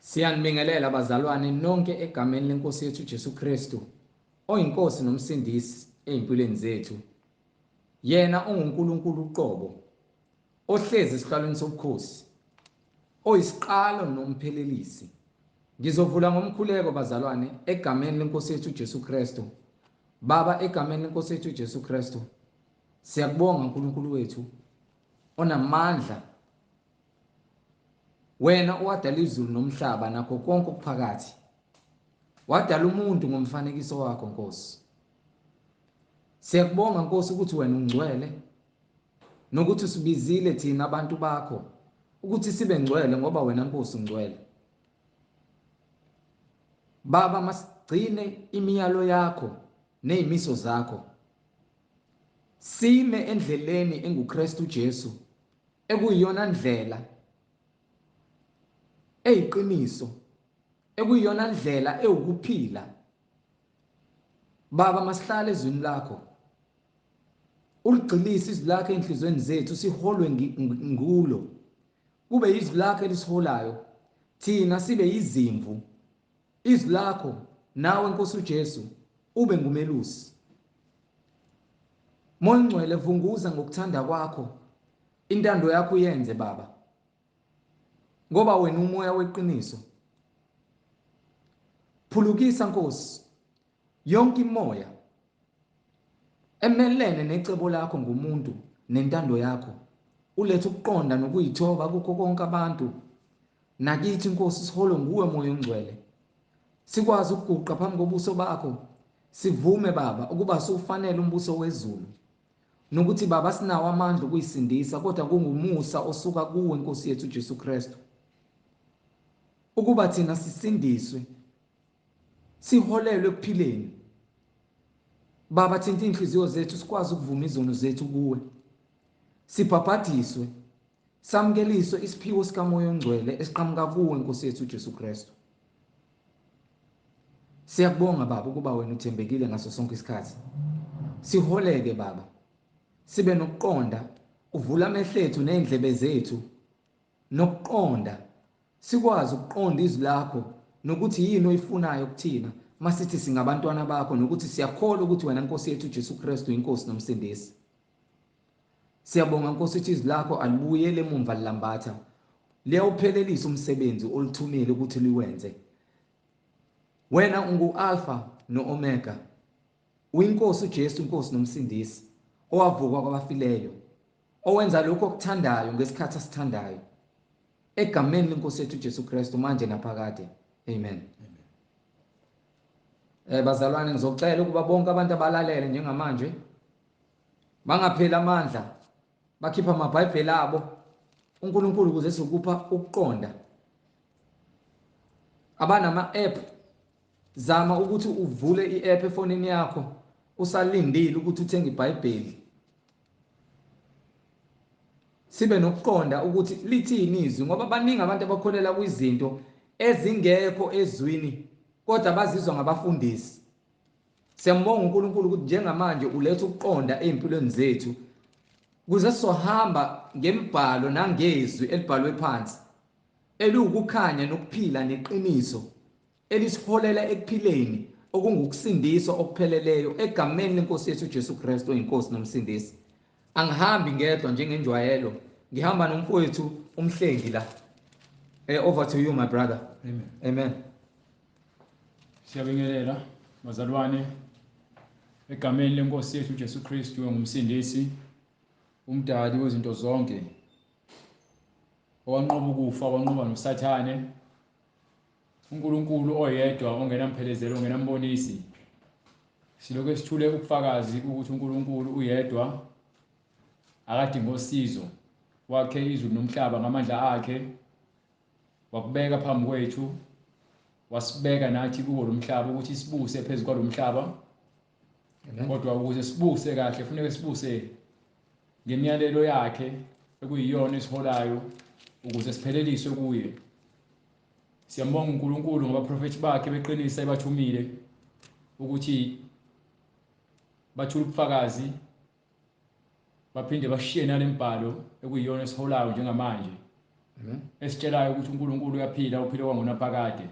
Siyanibingelela bazalwane nonke egameni leNkosi yethu uJesu Kristu, oyinkosi nomsindisi ezimpilweni zethu. Yena onguNkulunkulu uqobo, ohlezi esihlalweni sobukhosi, oyisiqalo nomphelelisi. Ngizovula ngomkhuleko bazalwane egameni leNkosi yethu uJesu Kristu. Baba, egameni leNkosi yethu uJesu Kristu, siyakubonga uNkulunkulu wethu onamandla. Wena owadala izulu nomhlaba nakho konke okuphakathi. Wadala umuntu ngomfanekiso wakho Nkosi. Siyakubonga Nkosi ukuthi wena ungcwele nokuthi usibizile thina abantu bakho ukuthi sibe ngcwele ngoba wena Nkosi ungcwele. Baba, masigcine imiyalo yakho nezimiso zakho. Sime endleleni enguKristu uJesu, ekuyiyona ndlela eyiqiniso, ekuyiyona ndlela ewukuphila. Baba, masihlale ezwini lakho, uligxilise izwi lakho enhlizweni zethu, siholwe ngulo. Kube izwi lakho elisiholayo, thina sibe yizimvu. Izwi lakho nawe Nkosi uJesu ube ngumelusi. Moya Ngcwele, vunguza ngokuthanda kwakho, intando yakho uyenze Baba, ngoba wena umoya weqiniso. Phulukisa Nkosi yonke imoya emelene necebo lakho ngumuntu nentando yakho. Ulethe ukuqonda nokuyithoba kukho konke abantu. Nakithi Nkosi siholwe nguwe Moya Ongcwele, sikwazi ukuguqa phambi kobuso bakho, sivume Baba ukuba siufanele umbuso wezulu, nokuthi Baba sinawo amandla ukuyisindisa, kodwa kungumusa osuka kuwe Nkosi yethu uJesu Kristu, ukuba thina sisindiswe, siholelwe ekuphileni. Baba, thinta inhliziyo zethu sikwazi ukuvuma izono zethu kuwe, sibhabhadiswe, samkeliswe isiphiwo sikaMoya Ongcwele esiqhamuka kuwe Nkosi yethu uJesu Kristu. Siyakubonga Baba ukuba wena uthembekile ngaso sonke isikhathi. Siholeke Baba, sibe nokuqonda, uvula amehlo ethu nezindlebe zethu nokuqonda, sikwazi ukuqonda izwi lakho nokuthi yini oyifunayo kuthina masithi singabantwana bakho, nokuthi siyakholwa ukuthi wena Nkosi yethu uJesu Kristu inkosi nomsindisi. Siyabonga Nkosi ukuthi izwi lakho alibuyele emumva lilambatha, liyawuphelelisa umsebenzi olithumile ukuthi liwenze. Wena ungu-Alpha no-Omega, uyinkosi uJesu inkosi nomsindisi, owavuka kwabafileyo, owenza lokho okuthandayo ngesikhathi asithandayo. Egameni leNkosi yethu uJesu Kristu manje naphakade. Amen. Bazalwane, ngizocela ukuba bonke abantu abalalele njengamanje bangapheli amandla, bakhipha amabhayibheli abo. uNkulunkulu ukuze sizokupha ukuqonda. Abanama-app, zama ukuthi uvule i-app efonini yakho, usalindile ukuthi uthenge iBhayibheli. Sibe nokuqonda ukuthi lithini izwi, ngoba baningi abantu abakholela kwizinto ezingekho ezwini kodwa bazizwa ngabafundisi. Siyambonga uNkulunkulu ukuthi njengamanje uletha ukuqonda ezimpilweni zethu, kuze sizohamba ngemibhalo nangezwi elibhalwe phansi, eliwukukhanya nokuphila neqiniso, elisiholela ekuphileni okungukusindiswa okupheleleyo egameni leNkosi yethu uJesu Kristu oyinkosi nomsindisi. Angihambi ngedwa njengenjwayelo, ngihamba nomfowethu umhlengi la. Over to you my brother. Amen. Amen. Siyabingelela bazalwane egameni leNkosi yethu uJesu Kristu ongumsindisi, umdali wezinto zonke, owanqoba ukufa, owanqoba noSathane, uNkulunkulu oyedwa ongenamphelekezelo, ongenambonisi. Silokhu esithule ubufakazi ukuthi uNkulunkulu uyedwa akadingi osizo, wakhe izulu nomhlaba ngamandla akhe, wakubeka phambi kwethu, wasibeka nathi kuwo lo mhlaba ukuthi sibuse phezu kwalo mhlaba. Kodwa ukuze sibuse kahle kufanele sibuse ngemiyalelo yakhe ekuyiyona esiholayo ukuze sipheleliswe kuye. Siyambonga uNkulunkulu ngoba abaprofethi bakhe beqinisa ebathumile ukuthi bathule ubufakazi, baphinde bashiye nalembhalo ekuyiyona esiholayo njengamanje. esitshelayo ukuthi uNkulunkulu uyaphila uphile kwangunaphakade.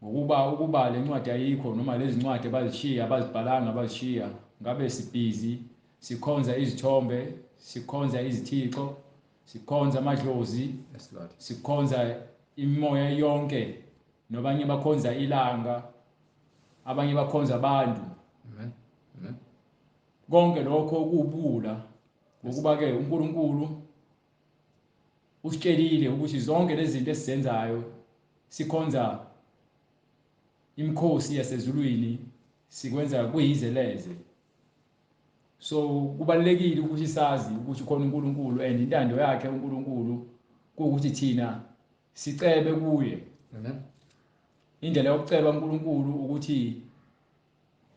Ngokuba le ncwadi ayikho noma lezi ncwadi abazishiya abazibhalanga abazishiya ngabe sibhizi sikhonza izithombe, sikhonza izithixo, sikhonza amadlozi, sikhonza imimoya yonke, nobanye bakhonza ilanga, abanye bakhonza abantu. Amen. Konke lokho kubula ngokuba ke uNkulunkulu usitshelile ukuthi zonke lezi zinto esizenzayo sikhonza imkhosi yasezulwini, sikwenza kuyizeleze. So kubalekile ukuthi sazi ukuthi khona uNkulunkulu and intando yakhe uNkulunkulu ukuthi thina sicebe kuye. Amen. Indlela yokuceba uNkulunkulu ukuthi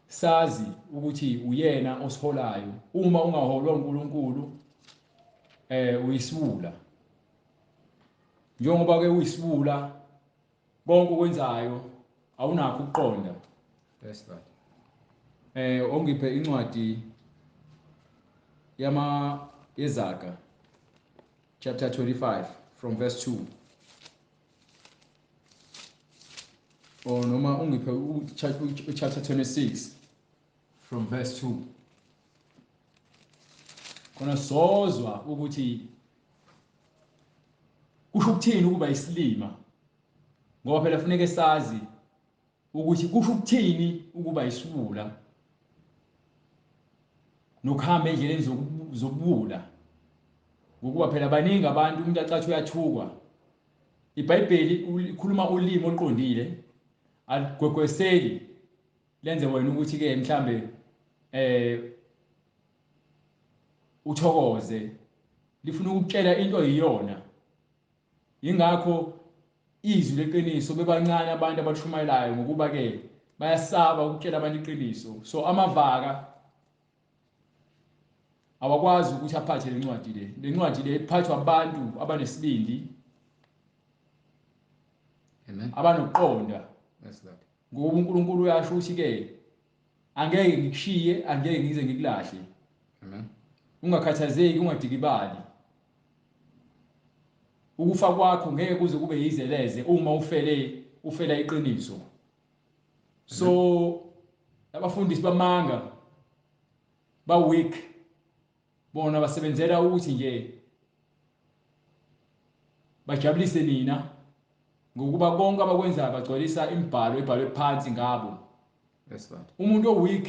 sazi ukuthi uyena osiholayo. Uma ungaholwa uNkulunkulu uyisibula. Njengoba ke uyisibula konke okwenzayo awunakho ukuqonda. Yes Lord. Ongiphe incwadi yeZaga chapter 25 from verse 2. Or noma ungiphe chapter 26 from verse 2. Khona sozwa ukuthi kusho ukuthini ukuba isilima, ngoba phela kufanele sazi ukuthi kusho ukuthini ukuba isibula nokuhamba endleleni zobula. Ngokuba phela baningi abantu umuntu acathi uyathukwa. iBhayibheli ikhuluma ulimi oluqondile, aligwegweseli lenze wena ukuthi ke mhlambe uthokoze, lifuna ukutshela into eyiyona. Ingakho izwi leqiniso bebancane abantu abashumayelayo ngokuba ke bayasaba ukutshela abantu iqiniso. So amavaka awakwazi ukuthi aphathe le ncwadi le. Le ncwadi le iphathwa abantu abanesibindi, Amen. abanokuqonda. Yes Lord. Ngoba uNkulunkulu uyasho ukuthi ke angeke ngikushiye, angeke ngize ngikulahle. Amen. Ungakhathazeki, ungadikibali. Ukufa kwakho ngeke kuze kube yizeleze uma ufela iqiniso. So abafundisi bamanga ba weak, bona basebenzela ukuthi nje bajabulise nina ngokuba konke abakwenzayo bagcwalisa imibhalo ebhalwe phansi ngabo. Yes Lord. Umuntu oweak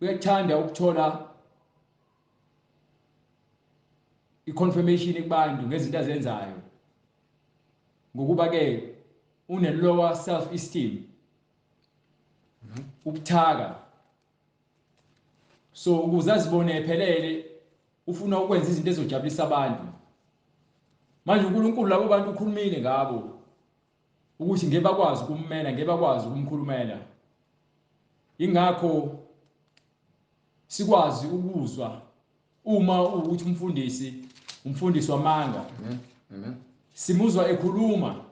uyathanda ukuthola iconfirmation kubantu ngezinto azenzayo, ngokuba ke une lower self esteem, ukuthaka. So ukuze azibone ephelele ufuna ukwenza izinto ezojabulisa abantu. Manje uNkulunkulu labo bantu ukhulumile ngabo ukuthi ngeke bakwazi ukummela, ngeke bakwazi ukumkhulumela. Ingakho sikwazi ukuzwa uma ukuthi umfundisi wamanga. Amen. Simuzwa ekhuluma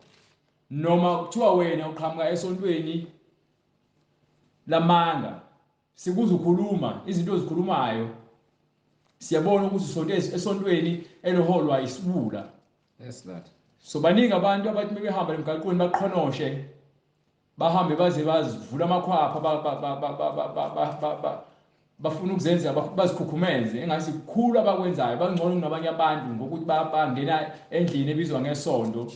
noma kuthiwa wena uqhamuka esontweni lamanga, sikuzwa ukhuluma izinto ozikhulumayo, siyabona ukuthi usonto esontweni eloholwa isibula. Yes Lord. So baningi abantu abathi behamba emgaqweni baqhonoshe, bahambe baze bazivula amakhwapha bafuna ukuzenza bazikhukhumeze engathi kukhulu abakwenzayo, bangcono kunabanye abantu ngokuthi bangena endlini ebizwa ngesonto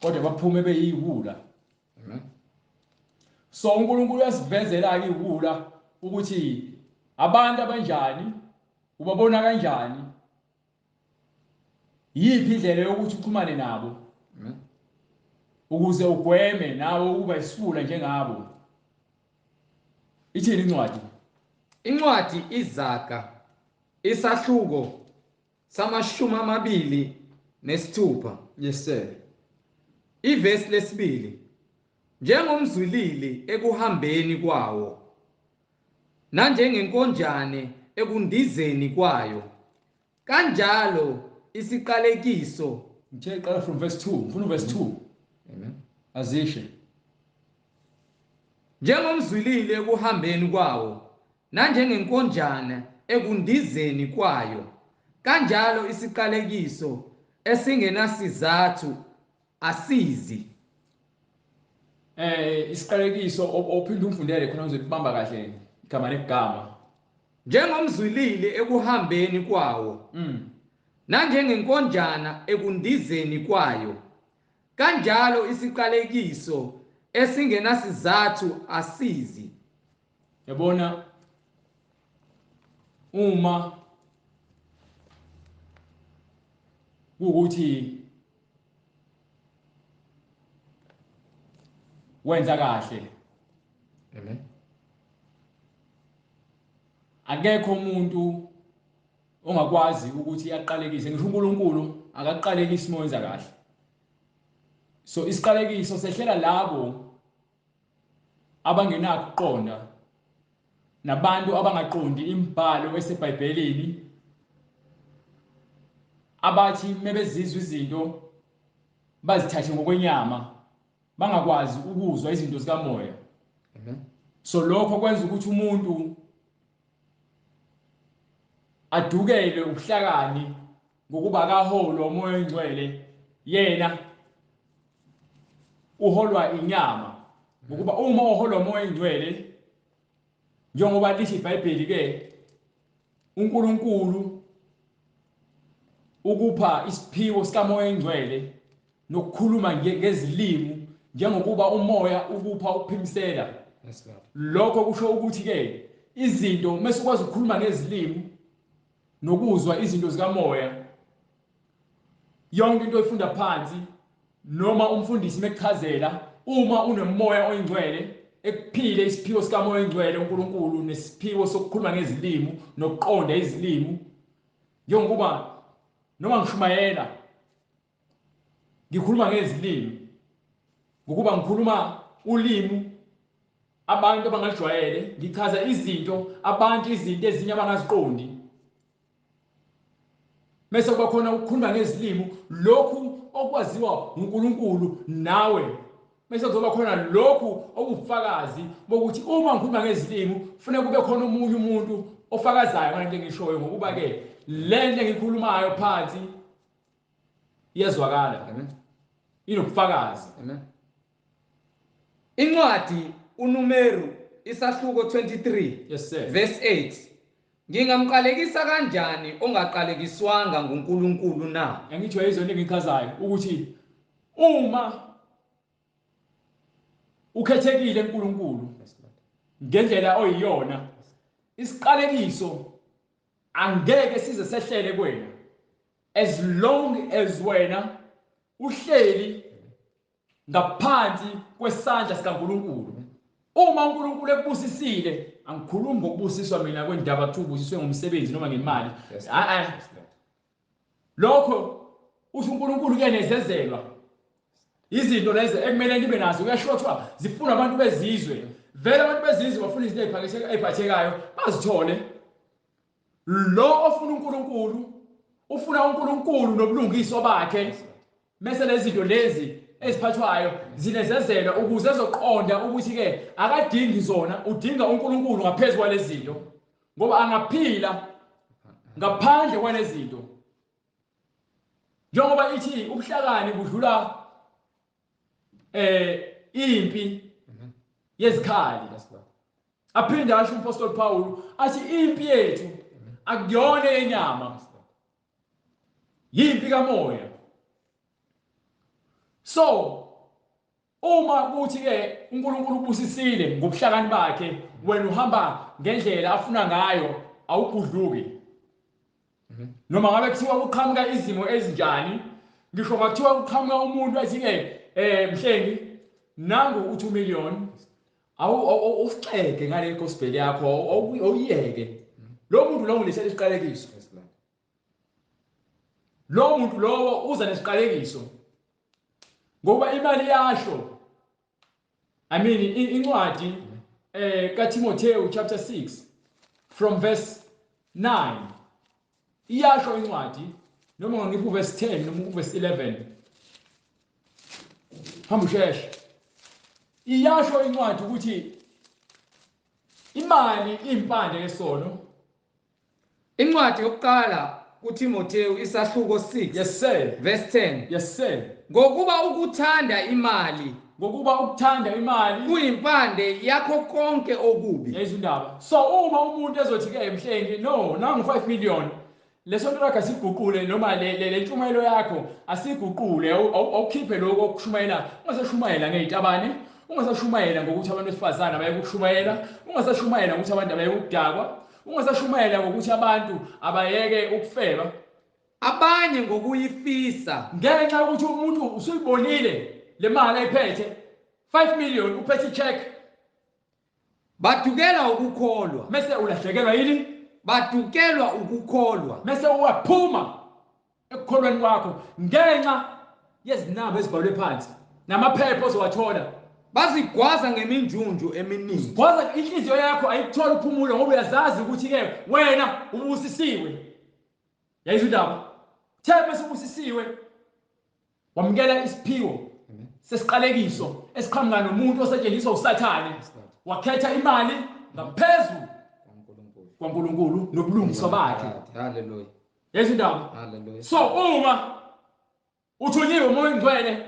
kodwa baphume beyiwula. Amen. So uNkulunkulu uyasivezela ke iwula ukuthi abantu abanjani, ubabona kanjani, yiphi indlela yokuthi uxhumane nabo. Amen. Ukuze ugweme nawe ukuba isifula njengabo. Ithini incwadi? Incwadi iZaga isahluko sama-26. Yes sir. Ivesi lesibili. Njengomzwilili ekuhambeni kwawo, nanjengenkonjane ekundizeni kwayo, kanjalo isiqalekiso. Ngithe qala from verse 2, ngifuna verse 2. Amen. Azishe. Njengomzwilili ekuhambeni kwawo, nanjengenkonjane ekundizeni kwayo, kanjalo isiqalekiso esingenasizathu asizi. Isiqalekiso ophinde umfundele khona uzolibamba kahle igama negama. Njengomzwilili ekuhambeni kwawo, nanjengenkonjana ekundizeni kwayo, kanjalo isiqalekiso esingenasizathu asizi. Yabona uma ukuthi wenza kahle, Amen. akekho umuntu ongakwazi ukuthi aqalekise. Ngisho uNkulunkulu akaqalekisi uma wenza kahle. So isiqalekiso sehlela labo abangenakho ukuqonda, nabantu abangaqondi imibhalo eseBhayibhelini, abathi mebezizwa izinto bazithathe ngokwenyama, bangakwazi ukuzwa izinto zikamoya. Amen. So lokho kwenza ukuthi umuntu adukele ubuhlakani ngokuba akaholwa umoya engcwele, yena uholwa inyama. Ngokuba uma uholwa umoya engcwele, njengoba lisho iBhayibheli ke, uNkulunkulu ukupha isiphiwo sikamoya engcwele nokukhuluma ngezilimi, njengokuba umoya ukupha ukuphimisela. Yes, Lord. Lokho kusho ukuthi ke izinto mase ukwazi ukukhuluma ngezilimi nokuzwa izinto zikamoya, yonke into oyifunda phansi noma umfundisi mekuchazela, uma unemoya oyingcwele ekuphile isiphiwo sikamoya engcwele uNkulunkulu nesiphiwo sokukhuluma ngezilimi nokuqonda izilimi, njengokuba noma ngishumayela ngikhuluma ngezilimi ngokuba ngikhuluma ulimi abantu abangalijwayele, ngichaza izinto abantu izinto ezinye abangaziqondi. Mase kuba khona ukukhuluma ngezilimi, lokhu okwaziwa uNkulunkulu nawe. Mase kuzoba khona lokhu obufakazi bokuthi uma ngikhuluma ngezilimi kufanele kube khona omunye umuntu ofakazayo ngale nto engishoyo, ngokuba ke le nto engikhulumayo phansi iyazwakala. Amen. Inobufakazi. Amen. Incwadi uNumeru isahluko 23, Yes, sir. verse 8. Ngingamqalekisa kanjani ongaqalekiswanga nguNkulunkulu na? Angitsho izona engichazayo ukuthi uma ukhethekile uNkulunkulu ngendlela oyiyona, isiqalekiso angeke size sehlele kuwena as long as wena uhleli ngaphansi kwesandla sikaNkulunkulu. Uma uNkulunkulu ekubusisile, angikhulumi ngokubusiswa mina kwendaba kuthiwa ubusiswe ngomsebenzi noma ngemali. Yes, Lokho usho uNkulunkulu kuyanezezelwa. Izinto lezi ekumele nibe nazo kuyashotshwa zifuna abantu bezizwe. Vele abantu bezizwe bafuna izinto eziphathekayo bazithole. Lo ofuna uNkulunkulu ufuna uNkulunkulu nobulungiswa bakhe. Mase lezi zinto lezi eziphathwayo zinezezelwa ukuze ezoqonda ukuthi ke akadingi zona, udinga uNkulunkulu ngaphezulu kwalezi zinto, ngoba angaphila ngaphandle kwalezi zinto. Njengoba ithi ubuhlakani budlula impi yezikhali. Aphinde asho uMpostoli Paul athi impi yethu akuyona yenyama, yimpi kamoya. So uma kuthi ke uNkulunkulu ubusisile ngobuhlakani bakhe, wena uhamba ngendlela afuna ngayo, awugudluki. Noma ngabe kuthiwa uqhamuka izimo ezinjani, ngisho ngathiwa uqhamuka umuntu athi ke mhlengi nangu u2 million, awusixeke ngale gospel yakho, awuyeke. Lo muntu lo ngilethele isiqalekiso. Lo muntu lowo uza nesiqalekiso ngoba imali yasho. I mean incwadi kaTimotheo chapter 6 from verse 9 iyasho incwadi, noma ngiphu verse 10 noma verse 11, hamba usheshe. Iyasho incwadi ukuthi imali impande yesono. Incwadi yokuqala kuTimoteyu isahluko 6 Yes sir. verse 10. Yes sir. Ngokuba ukuthanda imali Ngokuba ukuthanda imali kuyimpande yakho konke okubi. yezindaba. So uma umuntu ezothi ke emhlengi no nangu 5 million lesonto lakhe asiguqule noma le ntshumayelo yakho asiguqule awukhiphe lokho okushumayela ungasashumayela ngezitabane ungasashumayela ngokuthi abantu besifazana baye ukushumayela ungasashumayela ukuthi abantu abaye ukudakwa ungasashumayela ngokuthi abantu abayeke ukufeba Abanye ngokuyifisa ngenxa ukuthi umuntu usuyibonile le mali ayiphethe 5 million uphethe check badukelwa ukukholwa. mase ulahlekelwa yini Badukelwa ukukholwa. mase uwaphuma ekukholweni kwakho ngenxa yezinamba ezibhalwe phansi namaphepha ozowathola Bazigwaza ngeminjunju eminingi. kwaza inhliziyo yakho ayithola uphumulo ngoba uyazazi ukuthi ke wena ubusisiwe yayizwa indaba thembe usubusisiwe wamukela isiphiwo sesiqalekiso esiqhamuka nomuntu osetshenziswa uSathane wakhetha imali ngaphezulu kwaNkulunkulu nobulungiswa bakhe. Hallelujah. Yayizwa indaba. Hallelujah. So uma uthunyiwe umoya engcwele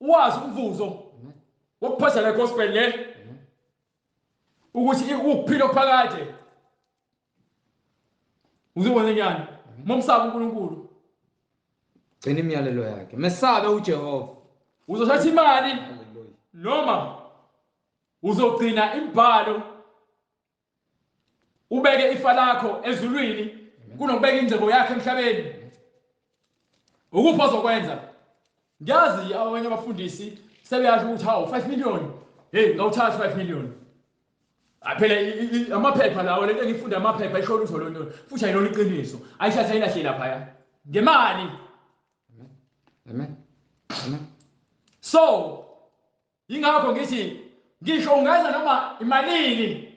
wazi umvuzo wokuphatha le gospel le ukuthi ukuphila okuphakade uzobona njani momsaba uNkulunkulu Gcina imiyalelo yakhe. Mesabe uJehova. uzothatha imali Hallelujah. noma uzogcina imbhalo ubeke ifa lakho ezulwini kunokubeka ingcebo yakhe emhlabeni ukuphi ozokwenza ngiyazi abanye abafundisi sebeyazi ukuthi hawo 5 million hey ngawuthatha 5 million phela amaphepha lawo lento engifunda amaphepha isho lutho lonto futhi ayilona iqiniso ayishatha ilahle lapha ngemali. Amen. Amen. So ingakho ngithi ngisho ungenza noma imalini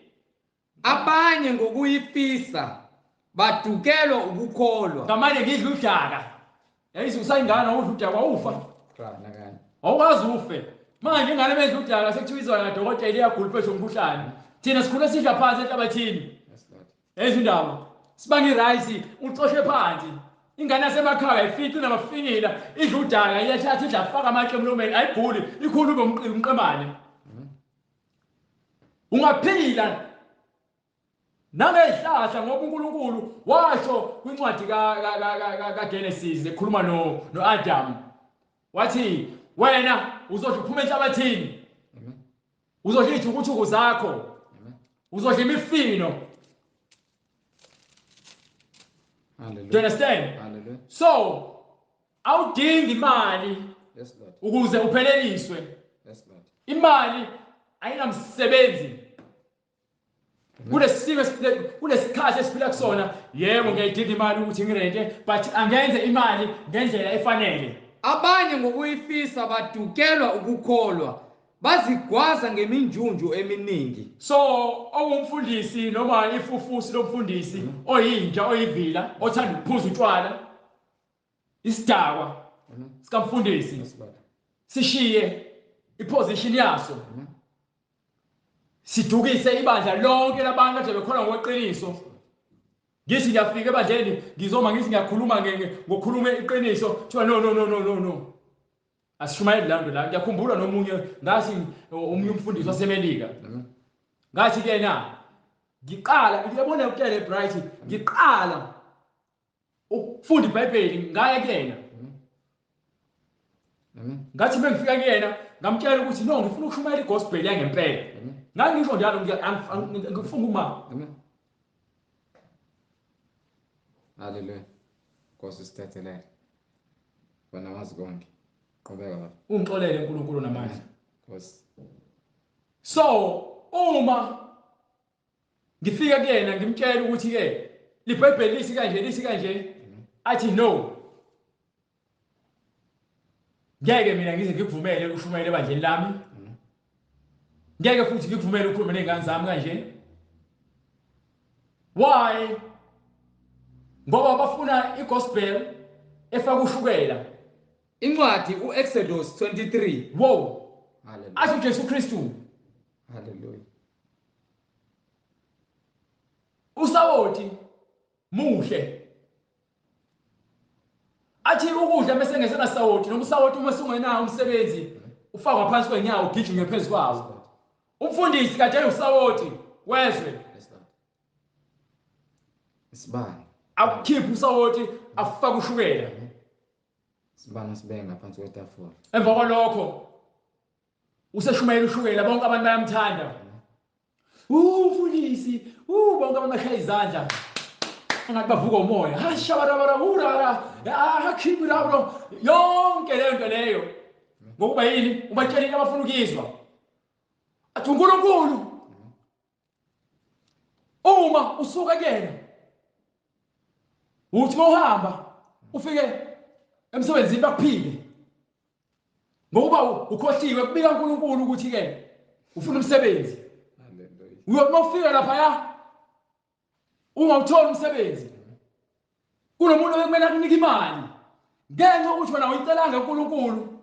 Abanye ngokuyifisa badukelwa ukukholwa. ngamanye ngidla udaka yayizwe usayingana udla udaka wawufa Qala kanye. awukwazi ufe manje ingane bedla udaka sekuthiwa izwa ngadokotela iyaguliphethe umkhuhlane thina sikhule sidla phansi enhlabathini. Yes Lord. Yayizwa indaba sibanga irice ucoshe phansi ingane yasemakhaya ifici namafinyila idla udaka iyathatha idla faka amatshe emlomeni ayiguli ikhulube umqemane ungaphila nangezihlahla ngoba uNkulunkulu washo kwincwadi kaGenesis ekhuluma noAdam wathi wena uzodla uphuma enhlabathini uzodla izithukuthukhu zakho uzodla imifino. Hallelujah. Do you understand? Hallelujah. So awudingi imali Yes Lord. ukuze upheleliswe. Yes Lord. Imali ayinamsebenzi kulesikhathi esiphila kusona yebo ngiyayidinga imali ukuthi ngirente but angenze imali ngendlela efanele. Abanye ngokuyifisa badukelwa ukukholwa bazigwaza ngeminjunju eminingi. So owumfundisi noma ifufusi lomfundisi oyintsha oyivila othanda ukuphuza utshwala isidakwa sikamfundisi Yes Lord. sishiye iposition yaso sidukise ibandla lonke labantu kade bekhona ngokweqiniso ngithi ngiyafika ebandleni ngizoma ngithi ngiyakhuluma ngokukhuluma iqiniso kuthiwa no asishumayeli lando la ngiyakhumbula nomunye ngathi omunye umfundisi waseMelika ngathi kena ngiqala ngiyabona ukutele bright ngiqala ukufunda iBhayibheli ngaya kuyena ngathi mengifika kuyena ngamtshela ukuthi no ngifuna ukushumayela igospel yangempela ngangisho njalo ngifuna uma. Hallelujah. Nkosi sithethelele. Wena wazi konke. Qhubeka baba. Ungixolele uNkulunkulu namandla. Nkosi. So uma ngifika kuyena ngimtshela ukuthi ke iBhayibheli lisi kanje athi no ngeke mina ngize ngikuvumele ushumayele ebandleni lami ngeke futhi ngikuvumele ukukhuluma nezingane zami kanje. Why? Ngoba bafuna igospel efaka ushukela. Incwadi uExodus 23. Wow. Hallelujah. Athi uJesu Kristu Hallelujah. usawoti muhle athi ukudla bese ngesena sawoti noma usawoti uma sungenayo umsebenzi ufakwa phansi kwenyawo ugijime phezulu kwawo. Umfundisi kade usawoti wezwe. Isibani. Akukhipha usawoti afaka ushukela. Sibani sibenge ngaphansi kwetafula. Emva kwalokho useshumayela ushukela bonke abantu bayamthanda. Mfundisi, bonke abantu bashaya izandla. Ngathi bavuka umoya. Ha shabarabara urara. Hakhibirabro. Yonke leyo nto leyo. Ngokuba yini? Ubatshelile abafuna ukizwa. Athi uNkulunkulu. Uma usuka kuyena. Uthi mohamba ufike emsebenzini bakuphile. Ngokuba ukhohliwe kubika uNkulunkulu ukuthi ke ufuna umsebenzi. Uyokufika lapha ya. Ungawuthola umsebenzi. Kunomuntu obekumele akunika imali. Ngenxa ukuthi wena uyicelanga uNkulunkulu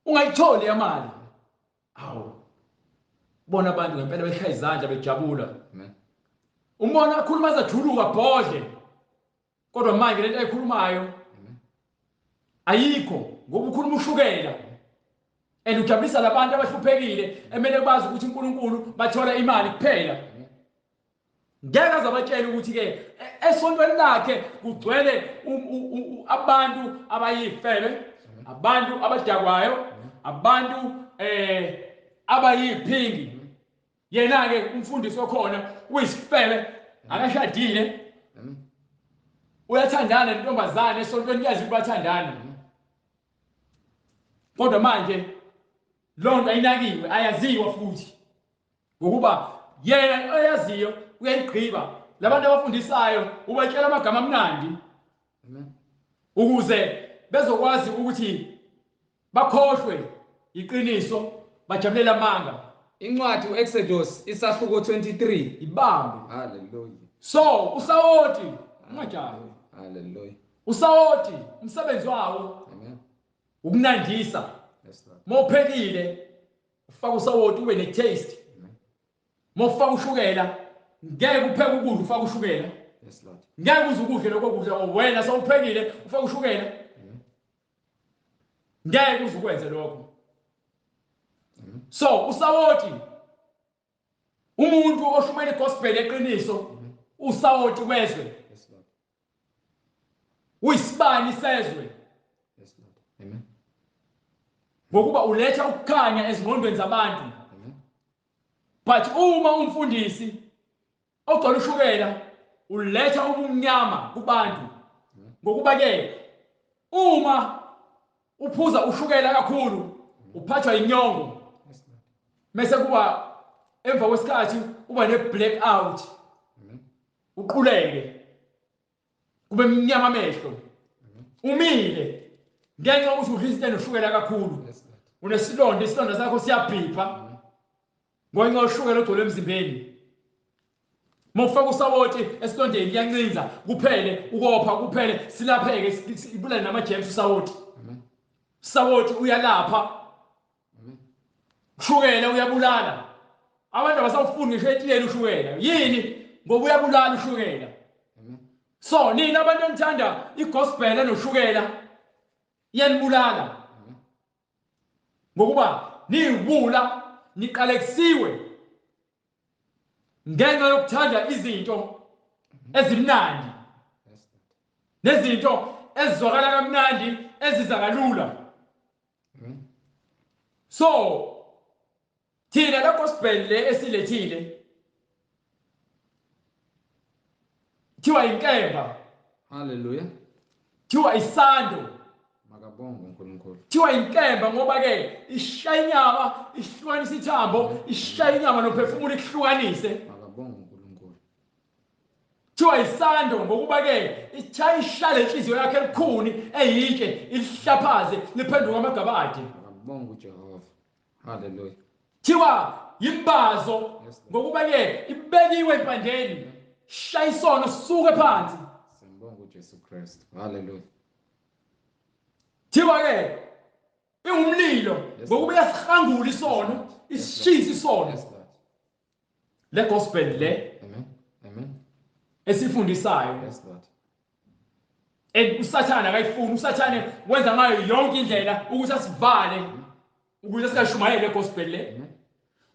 ungayitholi imali. Hawu. Bona abantu ngempela beshaya izandla bejabula. Umbona akhuluma azajuluka bhodle. Kodwa manje lento ayikhulumayo ayikho ngoba ukhuluma ushukela. Ujabulisa labantu abahluphekile emele bazi ukuthi uNkulunkulu bathola imali kuphela. Ngeke azabatshela ukuthi ke esontweni lakhe kugcwele abantu abayifebe, abantu abadakwayo, abantu abayiphingi. Yena ke umfundisi okhona uyisifebe akashadile. Uyathandana nentombazane esontweni yazi bathandana. Kodwa manje lonto ayinakiwe ayaziwa futhi. Ngokuba yena oyaziyo uyayigqiba. Labantu abafundisayo ubatshela amagama amnandi. Ukuze bezokwazi ukuthi bakhohlwe iqiniso bajabulela amanga. Incwadi uExodus isahluko 23 ibambe. Hallelujah. So usawoti ungajabi. Hallelujah. Usawoti umsebenzi wawo. Amen. Ukunandisa. Yes Lord. Mawuphekile ufaka usawoti ube ne-taste. Mawufaka ushukela ngeke upheke ukudla ufaka ushukela. Yes Lord. Ngeke uze ukudle lokho kudla wena sawuphekile ufaka ushukela. Ngeke uze ukwenze lokho. So usawoti umuntu oshumayela igospel eqiniso usawoti wezwe. Yes Lord. Uyisibani sezwe. Yes Lord. Amen. Ngokuba uletha ukukhanya ezingqondweni zabantu. But uma umfundisi ogcwele ushukela uletha ubumnyama kubantu. Ngokuba ke uma uphuza ushukela kakhulu uphathwa inyongo. Mase kuba emva kwesikhathi uba ne-blackout. Uquleke. Kube mnyama amehlo. Umile. Ngenxa ukuthi udla izinto enoshukela kakhulu. Unesilonda, isilonda sakho siyabhipha. Ngoba ushukela ogcwele emzimbeni. Mawufaka usawoti esilondeni kuyancinza kuphele ukopha kuphele silapheke ibulale nama-germs usawoti. Usawoti uyalapha. Ushukela uyabulala. Abantu abasawufuni ngisho etiyeni ushukela. Yini? Ngoba uyabulala ushukela. So nina abantu enithanda igospel enoshukela iyanibulala. Ngokuba niwubula niqalekisiwe ngenxa yokuthanda izinto ezimnandi. Nezinto ezizwakala kamnandi eziza kalula. So thina la gospel le esilethile thiwa inkemba. Hallelujah. Thiwa isando. Makabonge uNkulunkulu. Thiwa inkemba ngoba ke ishaya inyama ihlukanisa ithambo, ishaya inyama nophefumulo ihlukanise. Makabonge uNkulunkulu. Thiwa isando ngokuba ke ishaya lenhliziyo yakhe elikhuni eyinhle ilihlaphaze liphenduka amagabade. Makabonge uJehova. Hallelujah. Thiwa imbazo ngokuba ke ibekiwe empandeni shaya isono sisuke phansi. Sembonga uJesu Kristu. Hallelujah. Thiwa ke ingumlilo ngokuba yasihangula isono isishisa isono. Le gospel le Amen. Amen. esifundisayo. Yes Lord. and usathane akayifuni usathane wenza ngayo yonke indlela ukuthi asivale ukuze singashumayeli legospel le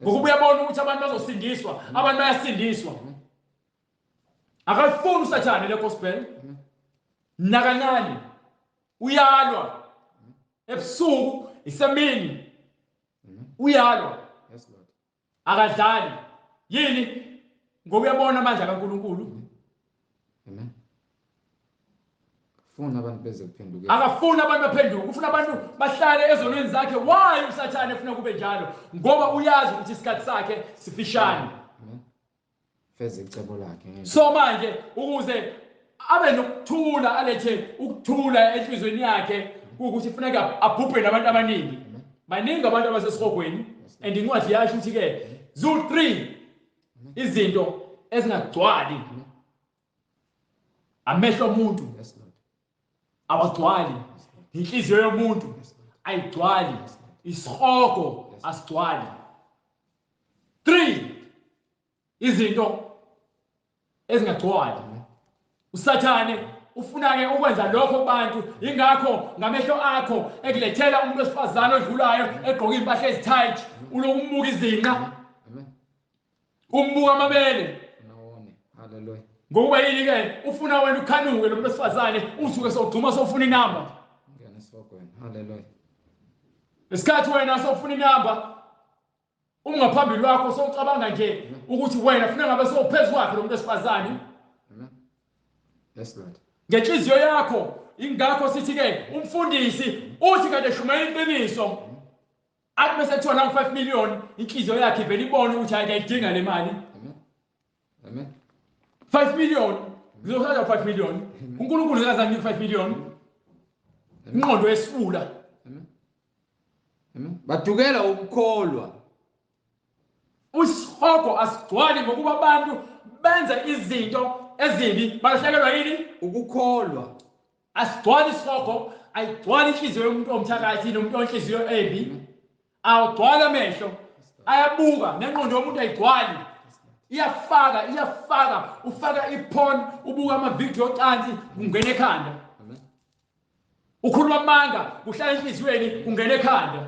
ngoba uyabona ukuthi abantu bazosindiswa abantu bayasindiswa akayifuni usathane legospel nakancane uyalwa ebusuku isemini uyalwa akadlali yini ngoba uyabona amandla kaNkulunkulu amen ufuna abantu beze kuphenduka akafuna abantu baphenduke ufuna abantu bahlale ezonweni zakhe why usathane ufuna kube njalo ngoba uyazi ukuthi isikhathi sakhe sifishane feze icebo lakhe so manje ukuze abe nokuthula alethe ukuthula enhlizweni yakhe ukuthi kufuneka abhubhe nabantu abaningi baningi abantu abasesihogweni and incwadi yasho ukuthi ke Zulu 3 izinto ezingagcwali amehlo omuntu awagcwali inhliziyo yomuntu ayigcwali isihogo asigcwali 3 izinto ezingagcwali usathane ufuna ke ukwenza lokho kubantu ingakho ngamehlo akho ekulethela umuntu wesifazane odlulayo egqoka impahla ezitight ulokumbuka izinqa umbuka amabele haleluya ngoba yini ke ufuna wena ukhanuke lo muntu wesifazane usuke sogcuma sofuna inamba ngene sifogweni haleluya isikhathi wena sofuna inamba ungaphambili wakho socabanga nje ukuthi wena ufuna ngabe sowuphezulu kwakhe lo muntu wesifazane yes lord ngenhliziyo yakho ingakho sithi ke umfundisi uthi kade shumela iqiniso athi bese kuthiwa nangu 5 million inhliziyo yakhe ivele ibone ukuthi ayidinga le mali amen 5 million ngizothatha 5 million uNkulunkulu ngazange 5 million ingqondo yesifula amen badukela ukukholwa usihogo asigcwali ngokuba abantu benza izinto ezimbi balahlekelwa yini ukukholwa asigcwali isihogo ayigcwali inhliziyo yomuntu omthakathi nomuntu onhliziyo embi awugcwala amehlo ayabuka nengqondo yomuntu ayigcwali iyafaka ufaka iporn ubuka ama-video ocansi ungena ekhanda ukhuluma amanga uhlala enhliziyweni ungena ekhanda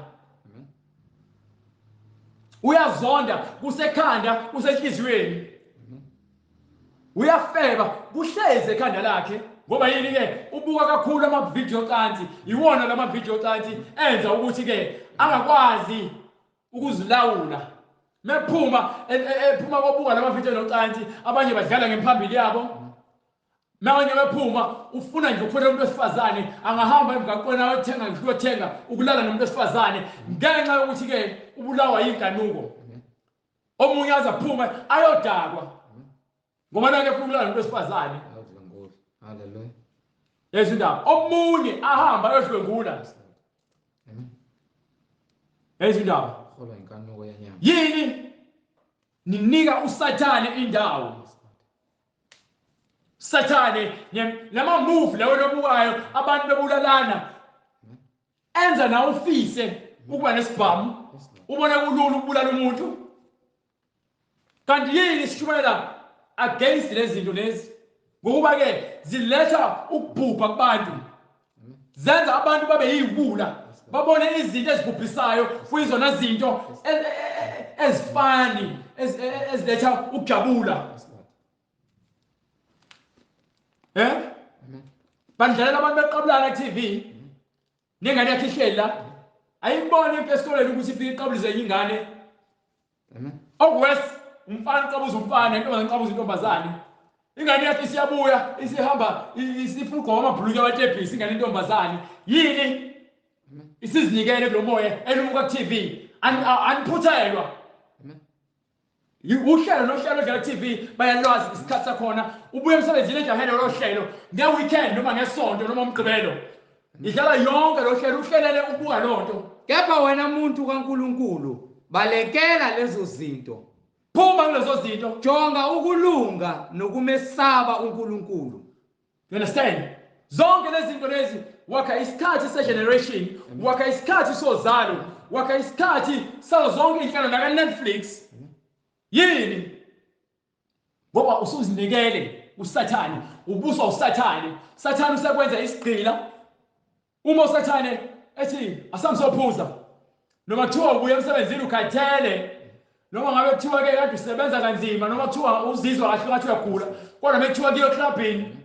uyazonda kusekhanda kusenhliziyweni uyafeba kuhleze ekhanda lakhe ngoba yini ke ubuka kakhulu ama-video ocansi iwona lama-video ocansi enza ukuthi ke angakwazi ukuzilawula mephuma ephuma kobuka lama-video ocansi abanye badlala ngemphambili yabo manje bephuma ufuna nje ukufuna umuntu wesifazane angahamba emgaqweni ayothenga ukulala nomuntu wesifazane ngenxa yokuthi ke ubulawa yinkanuko omunye azaphuma ayodakwa ngoba nake ufuna ukulala nomuntu wesifazane haleluya yesu ndaba omunye ahamba ayodlwengula yesu ndaba kholwa inkanuko yenyama yini ninika usathane indawo sathane lama move lawo lobukayo abantu bebulalana enza na ufise ukuba nesibhamu ubone kulula ukubulala umuntu kanti yini sishumayela against lezi zinto lezi ngokuba ke ziletha ukubhubha kubantu zenza abantu babe yibula babone izinto ezibhubhisayo kuyizona zinto ezifani eziletha ukujabula bandlalela abantu beqabulana ku-TV nengane yakhe ihleli la ayibone into esikoleni ukuthi ifike iqabulize enye ingane okuwes umfana uqabuza umfana intombazane iqabuza intombazane ingane yakhe isiyabuya isihamba isifuna ugqoka amabhuluku abatebhisi ingane intombazane yini isizinikele kulo moya elimuka ku-TV aniphuthelwa uhlelo nohlelo dlala TV bayalwazi isikhathi sakhona ubuye emsebenzini ejahele lo hlelo nge-weekend noma ngesonto noma umgqibelo idlala yonke lo hlelo uhlelele ukubuka lonto kepha wena muntu kaNkulunkulu balekela lezo zinto phuma kulezo zinto jonga ukulunga nokumesaba uNkulunkulu you understand zonke lezi zinto lezi wakha isikhathi se-generation wakha isikhathi sozalo wakha isikhathi sazo zonke inhlelo naka-Netflix yini ngoba usuzinikele usathane, ubuswa usathane. Sathane usekwenza isigqila. Uma usathane ethi asamsophuza noma kuthiwa ubuye emsebenzini ukhathele, noma ngabe kuthiwa ke kade usebenza kanzima, noma kuthiwa uzizwa kahle ngathi uyagula, kodwa mekuthiwa kuyo clubini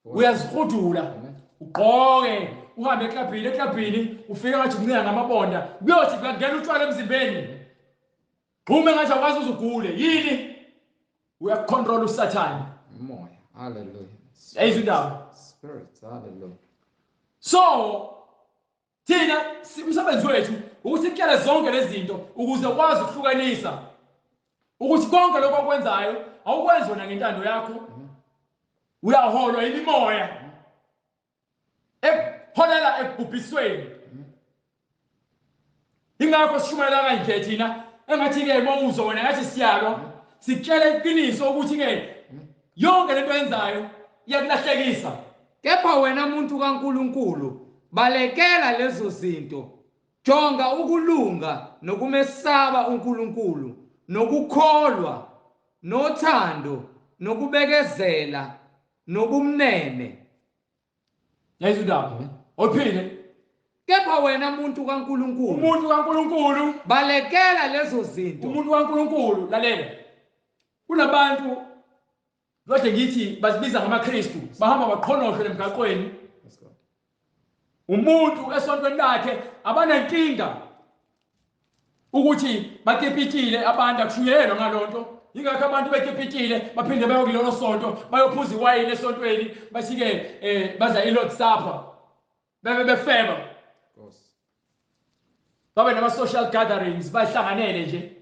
uyazihudula, ugqoke uhambe eklabhini ufika ngathi uncika ngamabonda, kuyothi kungena utshwala emzimbeni, gqume ngathi awukwazi uzugule. Yini? Uyakucontrol usathane. Moya. Hallelujah. Yayizwa indaba. Spirit. Hallelujah. So thina umsebenzi wethu ukuthi sikele zonke lezi zinto ukuze ukwazi ukuhlukanisa ukuthi konke lokho okwenzayo awukwenzi wena ngentando yakho, uyaholwa imimoya ekuholela ekubhubhisweni. Ingakho sishumayela kanje thina engathi ke mawuzo wena ngathi siyalwa sikutshela iqiniso ukuthi ke yonke lento yenzayo iyakulahlekisa. Kepha wena muntu kaNkulunkulu, balekela lezo zinto. Jonga ukulunga nokumesaba uNkulunkulu, nokukholwa, nothando, nokubekezela, nobumnene. Yayizwa indaba. Ophile. Kepha wena muntu kaNkulunkulu, Umuntu kaNkulunkulu, balekela lezo zinto. umuntu kaNkulunkulu, lalela. Kunabantu lokho ngithi basibiza ngamaKristu, bahamba baqhonoshwe emgaqweni. Umuntu esontweni lakhe abanenkinga ukuthi bakepitile abantu akushuyelwa ngalonto. Ingakho abantu bekepitile baphinde bayokulelo sonto, bayophuza iwayini esontweni, basike baza iLord Supper. Befeba. Babe nama social gatherings, bahlanganele nje.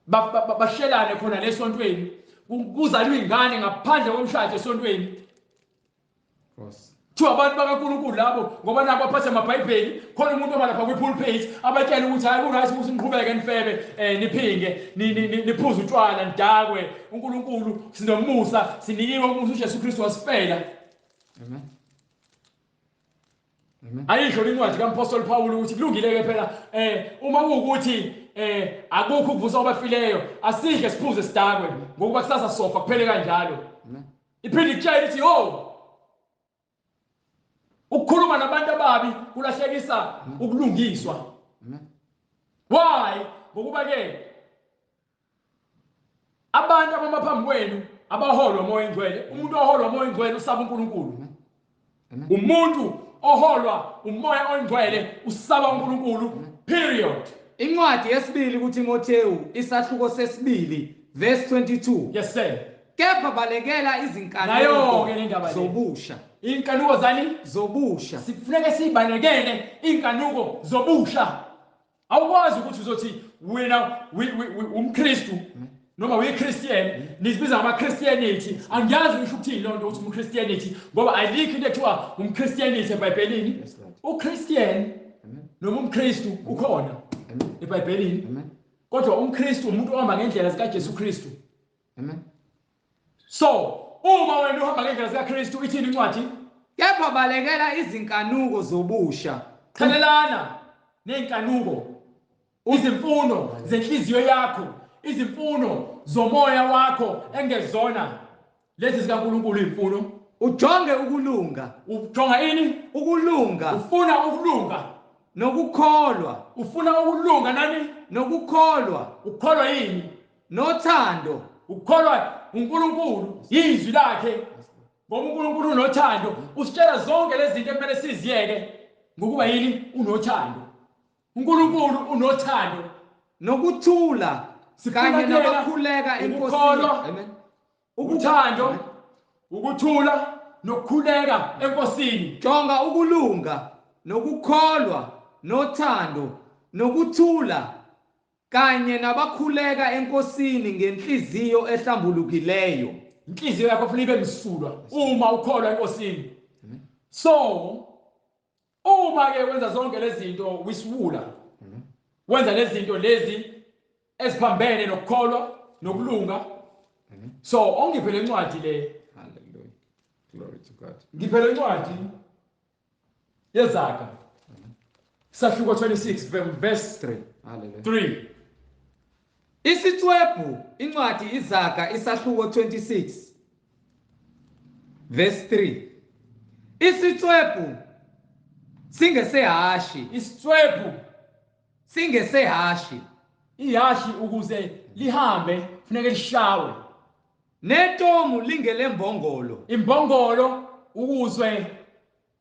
Bashelane khona lesontweni. Kuzalwa ingane ngaphandle komshado esontweni. Thiwa abantu bakaNkulunkulu labo ngoba nabo baphatha amaBhayibheli, khona umuntu omalapha kwi-pulpit abatshela ukuthi hayi kungathi usinqhubeke nifebe niphinge niphuze utshwala nidakwe. uNkulunkulu sinomusa, sinikiwe umusa uJesu Kristu wasifela. Amen. Ayisho incwadi kaMpostoli Paul ukuthi kulungile ke phela uma kuwukuthi akukho ukuvusa abafileyo asidle siphuze sidakwe ngokuba kusasa sofa kuphele kanjalo. Iphinde ikutshela ithi ukukhuluma nabantu ababi kulahlekisa ukulungiswa. Why? Ngokuba ke abantu abamaphambi kwenu abaholwa umoya engcwele, umuntu oholwa umoya engcwele usaba uNkulunkulu. Umuntu oholwa umoya ongcwele usaba uNkulunkulu. Period. Incwadi yesibili kuTimotheyu isahluko sesibili verse 22. Yes sir. Kepha balekela izinkanuko Nayo ke le ndaba le. zobusha. Inkanuko zani? Zobusha. Sifuneka sibalekele inkanuko zobusha. Awukwazi ukuthi uzothi wena umKristu noma uyiChristian, nizibiza ngamaChristianity. Angiyazi ngisho ukuthini lonto ukuthi umChristianity ngoba ayikho into ekuthiwa umChristianity eBhayibhelini. uChristian noma umKristu ukhona eBhayibhelini. Kodwa umKristu umuntu ohamba ngendlela zikaJesu Kristu. Amen. So, uma wena uhamba ngendlela zikaKristu ithini incwadi? Kepha balekela izinkanuko zobusha. Qhelelana nenkanuko, izimfuno zenhliziyo yakho, izimfuno zomoya wakho engezona lezi zikaNkulunkulu izimfuno. Ujonge ukulunga. Ujonga ini? Ukulunga. Ufuna ukulunga. Nokukholwa. Ufuna ukulunga nani? Nokukholwa. Ukholwa yini? Nothando. Ukholwa uNkulunkulu, izwi lakhe. Ngoba uNkulunkulu unothando, usitshela zonke lezi zinto ekumele siziyeke ngokuba yini? Unothando. uNkulunkulu unothando. Nokuthula kanye nokukhuleka enkosini. Amen. Uthando, ukuthula nokukhuleka enkosini. Jonga ukulunga nokukholwa nothando nokuthula kanye nabakhuleka enkosini ngenhliziyo ehlambulukileyo. Inhliziyo yakho kufanele ibe msulwa uma ukholwa enkosini. So uma ke wenza zonke lezi zinto wisibula, wenza lezi zinto lezi eziphambene nokukholwa nokulunga. So ongiphe le ncwadi le. Hallelujah. Glory to God. Ngiphe le ncwadi yeZaga. Sahluko 26 verse 3. Hallelujah. 3. Isithwebhu incwadi iZaga isahluko 26 verse 3. Isitswebhu singesehashi, isitswebhu singesehashi, ihashi ukuze lihambe kufanele lishawe, netomu lingelembongolo, imbongolo ukuzwe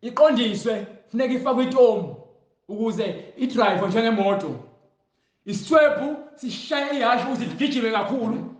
iqondiswe kufanele ifakwe itomu ukuze idrive njengemoto. Isitswebhu sishaya ihashi ukuthi ligijime kakhulu,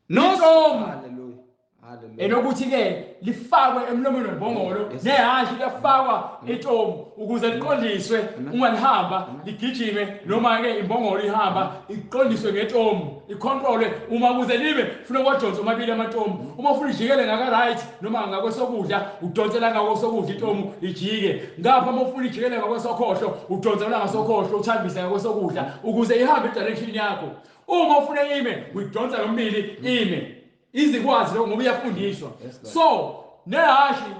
itomu hallelujah, hallelujah, enokuthi ke lifakwe emlomeni wembongolo, nehashi liyafakwa etomu ukuze liqondiswe uma lihamba ligijime, noma ke imbongolo ihamba iqondiswe ngetomu, icontrolwe uma kuze libe kufanele kwadonsa omabili amatomu. Uma ufuna ijikele ngaka right noma ngakwesokudla udonsela ngakwesokudla itomu ijike, ngapha uma ufuna ijikele ngakwesokhohlo udonsela ngasokhohlo uthambise ngakwesokudla ukuze ihambe edirection yakho. Uma ufuna ime uyidonsa ngomibili ime, izikwazi lokho ngoba iyafundiswa. So nehashi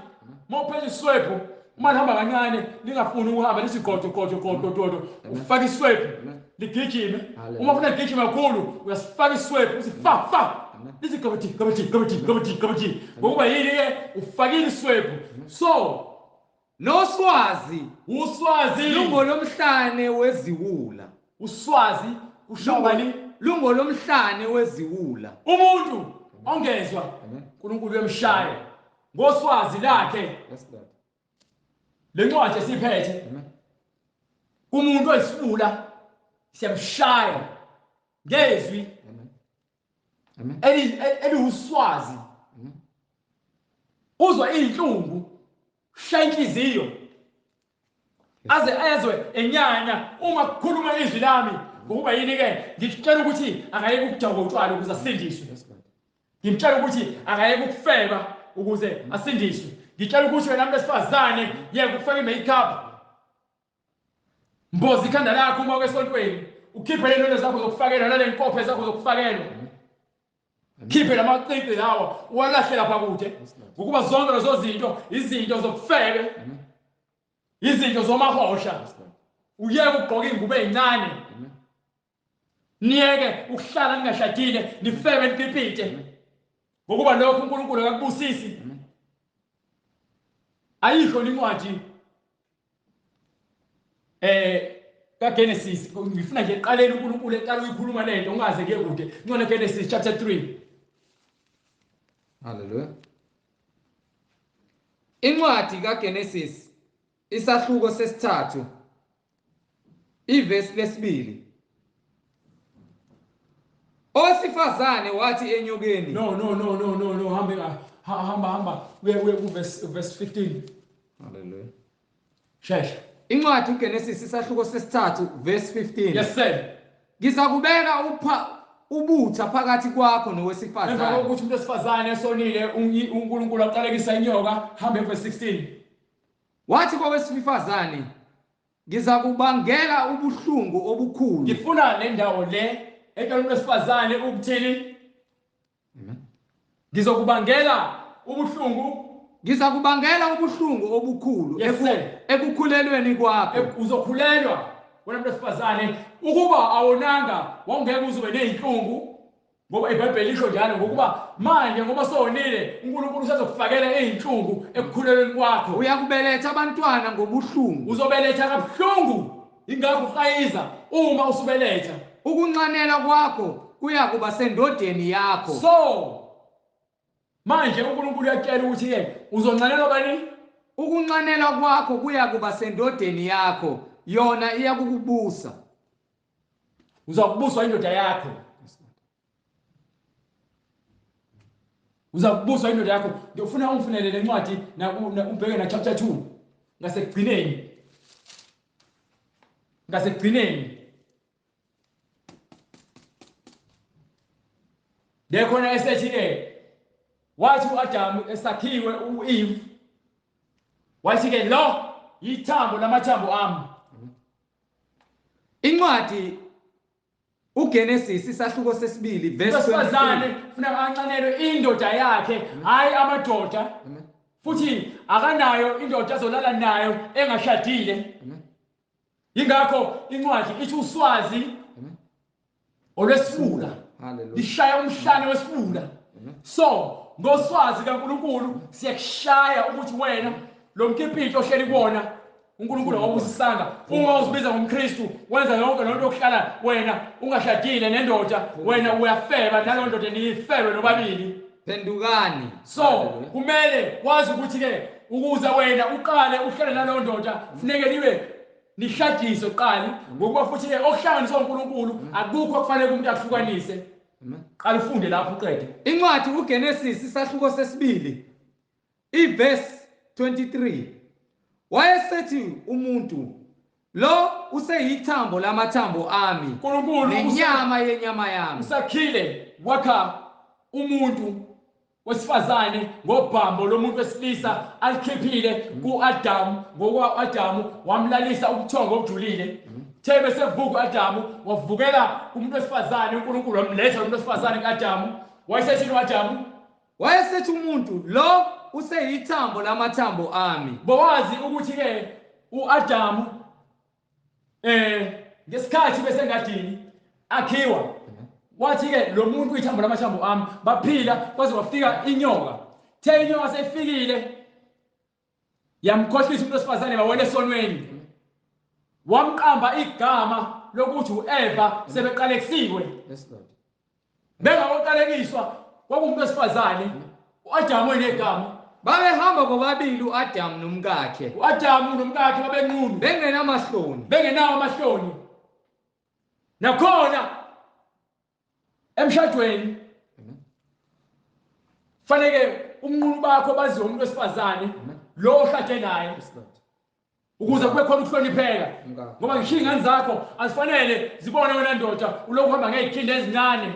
mawuphethe iswebhu uma lihamba kancane lingafuni ukuhamba lisigodo godo ufaka iswebhu ligijime. Uma ufuna ligijime kakhulu uyasifaka iswebhu usifa lizigabati ngokuba yini ke ufakile iswebhu. So noswazi uswazi lungolomhlane weziwula, uswazi ushawali lungolomhlane weziwula. umuntu ongezwa uNkulunkulu yemshaya ngoswazi lakhe. Yes, Lord. Lencwadi esiphethe umuntu oyisifula siyamshaya ngezwi eliwuswazi, uzwa inhlungu, shaya inhliziyo aze ezwe enyanya uma kukhuluma izwi lami. Ngokuba yini ke ngitshela ukuthi angayeke ukujawuka utshwala ukuze asindiswe, ngimtshela ukuthi angayeke ukufeba ukuze asindiswe, ngitshela ukuthi wena besifazane yeke ukufaka i-makeup, mboza ikhanda lakho uma kwesontweni, ukhiphe lento zakho zokufakela nale nkophe zakho zokufakela, khiphe lamacici lawo uwalahle lapha kude, ngokuba zonke lezo zinto izinto zokufebe, izinto zomahosha. Uyeke ukugqoka ingubo ezincane, niyeke ukuhlala ningashadile nifebe nipipite, ngokuba lokho uNkulunkulu akakubusisi. Ayikho incwadi kaGenesis, ngifuna nje eqaleni uNkulunkulu eqala ukuyikhuluma lento ungaze kuye kude. Incwadi kaGenesis chapter 3. Hallelujah. Incwadi kaGenesis isahluko sesithathu ivesi lesibili. Owesifazane wathi enyokeni. No. Hamba. We're verse 15. Hallelujah. Shesha. Incwadi uGenesis isahluko sesithathu verse 15. Yes sir. Ngizakubeka ubutha phakathi kwakho nowesifazane. Emva kokuthi umuntu wesifazane esonile uNkulunkulu aqalekisa inyoka, hamba verse 16. Wathi kowesifazane, ngizakubangela ubuhlungu obukhulu. Ngifuna le ndawo le ekala umuntu wesifazane ukuthini? Amen. Ngizokubangela ubuhlungu obukhulu ekukhulelweni kwakho. Uzokhulelwa wena umuntu wesifazane ukuba awonanga wawungeke uzube nezinhlungu, ngoba iBhayibheli lisho njalo, ngokuba manje ngoba sowonile uNkulunkulu usezokufakela izinhlungu ekukhulelweni kwakho. Uyakubeletha abantwana ngobuhlungu. Uzobeletha kabuhlungu, ingakho uqayiza uma usubeletha. Ukunxanela kwakho kuyakuba sendodeni yakho. So manje uNkulunkulu uyatshela ukuthi ke uzonxanelwa bani? Ukunxanela kwakho kuyakuba sendodeni yakho, yona iyakukubusa. Uzakubuswa indoda yakho. Uzakubuswa indoda yakho. Ngifuna umfunele lencwadi na ubheke na chapter 2 ngasekugcineni. Dekhona esethi ke wathi uAdam esakhiwe uEve, wathi ke lo yithambo lamathambo ami. Incwadi uGenesis isahluko sesibili verse 23. Funeka anxanelwe indoda yakhe, hayi amadoda. Futhi akanayo indoda azolala nayo engashadile. Ingakho incwadi ithi uswazi olwesifula lishaya umhlane wesifula. So ngoswazi kaNkulunkulu siyakushaya ukuthi wena lo mkipito ohleli kuwona uNkulunkulu awubusisanga uma uzibiza ngomKristu wenza yonke lonto yokuhlala wena ungashadile nendoda wena uyafeba nalo ndoda niyifebe nobabili phendukani. so kumele wazi ukuthi ke ukuze wena uqale uhlale nalo ndoda kufanele nibe nishadise uqali ngokuba futhi ke okuhlanganiswa uNkulunkulu akukho kufanele umuntu ahlukanise. Qala ufunde lapho uqede Incwadi uGenesis isahluko sesibili iverse 23. Wayesethi umuntu lo useyithambo lamathambo ami uNkulunkulu nenyama yenyama yami. usakhile wakha umuntu wesifazane ngobhambo lomuntu wesilisa alikhiphile kuAdamu ngokwa-Adamu wamlalisa ubuthongo obujulile. Thebe sevuka uAdamu wavukela umuntu wesifazane uNkulunkulu wamletha umuntu wesifazane kuAdamu. Wayesethi uAdamu Wayesethi umuntu lo useyithambo lamathambo ami. Bowazi ukuthi ke uAdamu ngesikhathi bese ngadini akhiwa wathi ke lo muntu uyithambo lamathambo ami baphila kwaze wafika inyoka. The inyoka seyifikile yamkhohlisa umuntu wesifazane bawela esonweni wamqamba igama lokuthi uEva sebeqalekisiwe. Yes Lord. Bengawoqalekiswa kwakumuntu wesifazane uAdamu enegama Babehamba bobabili uAdamu nomkakhe. uAdamu nomkakhe babenqunu Bengenamahloni. bengenawo amahloni. Nakhona emshadweni fanele umnqulu bakho baziwe umuntu wesifazane lo oshade naye ukuze kube khona ukuhlonipheka ngoba ngisho ingane zakho azifanele zibone wena ndoda ulokhu uhamba ngezikhindi ezincane.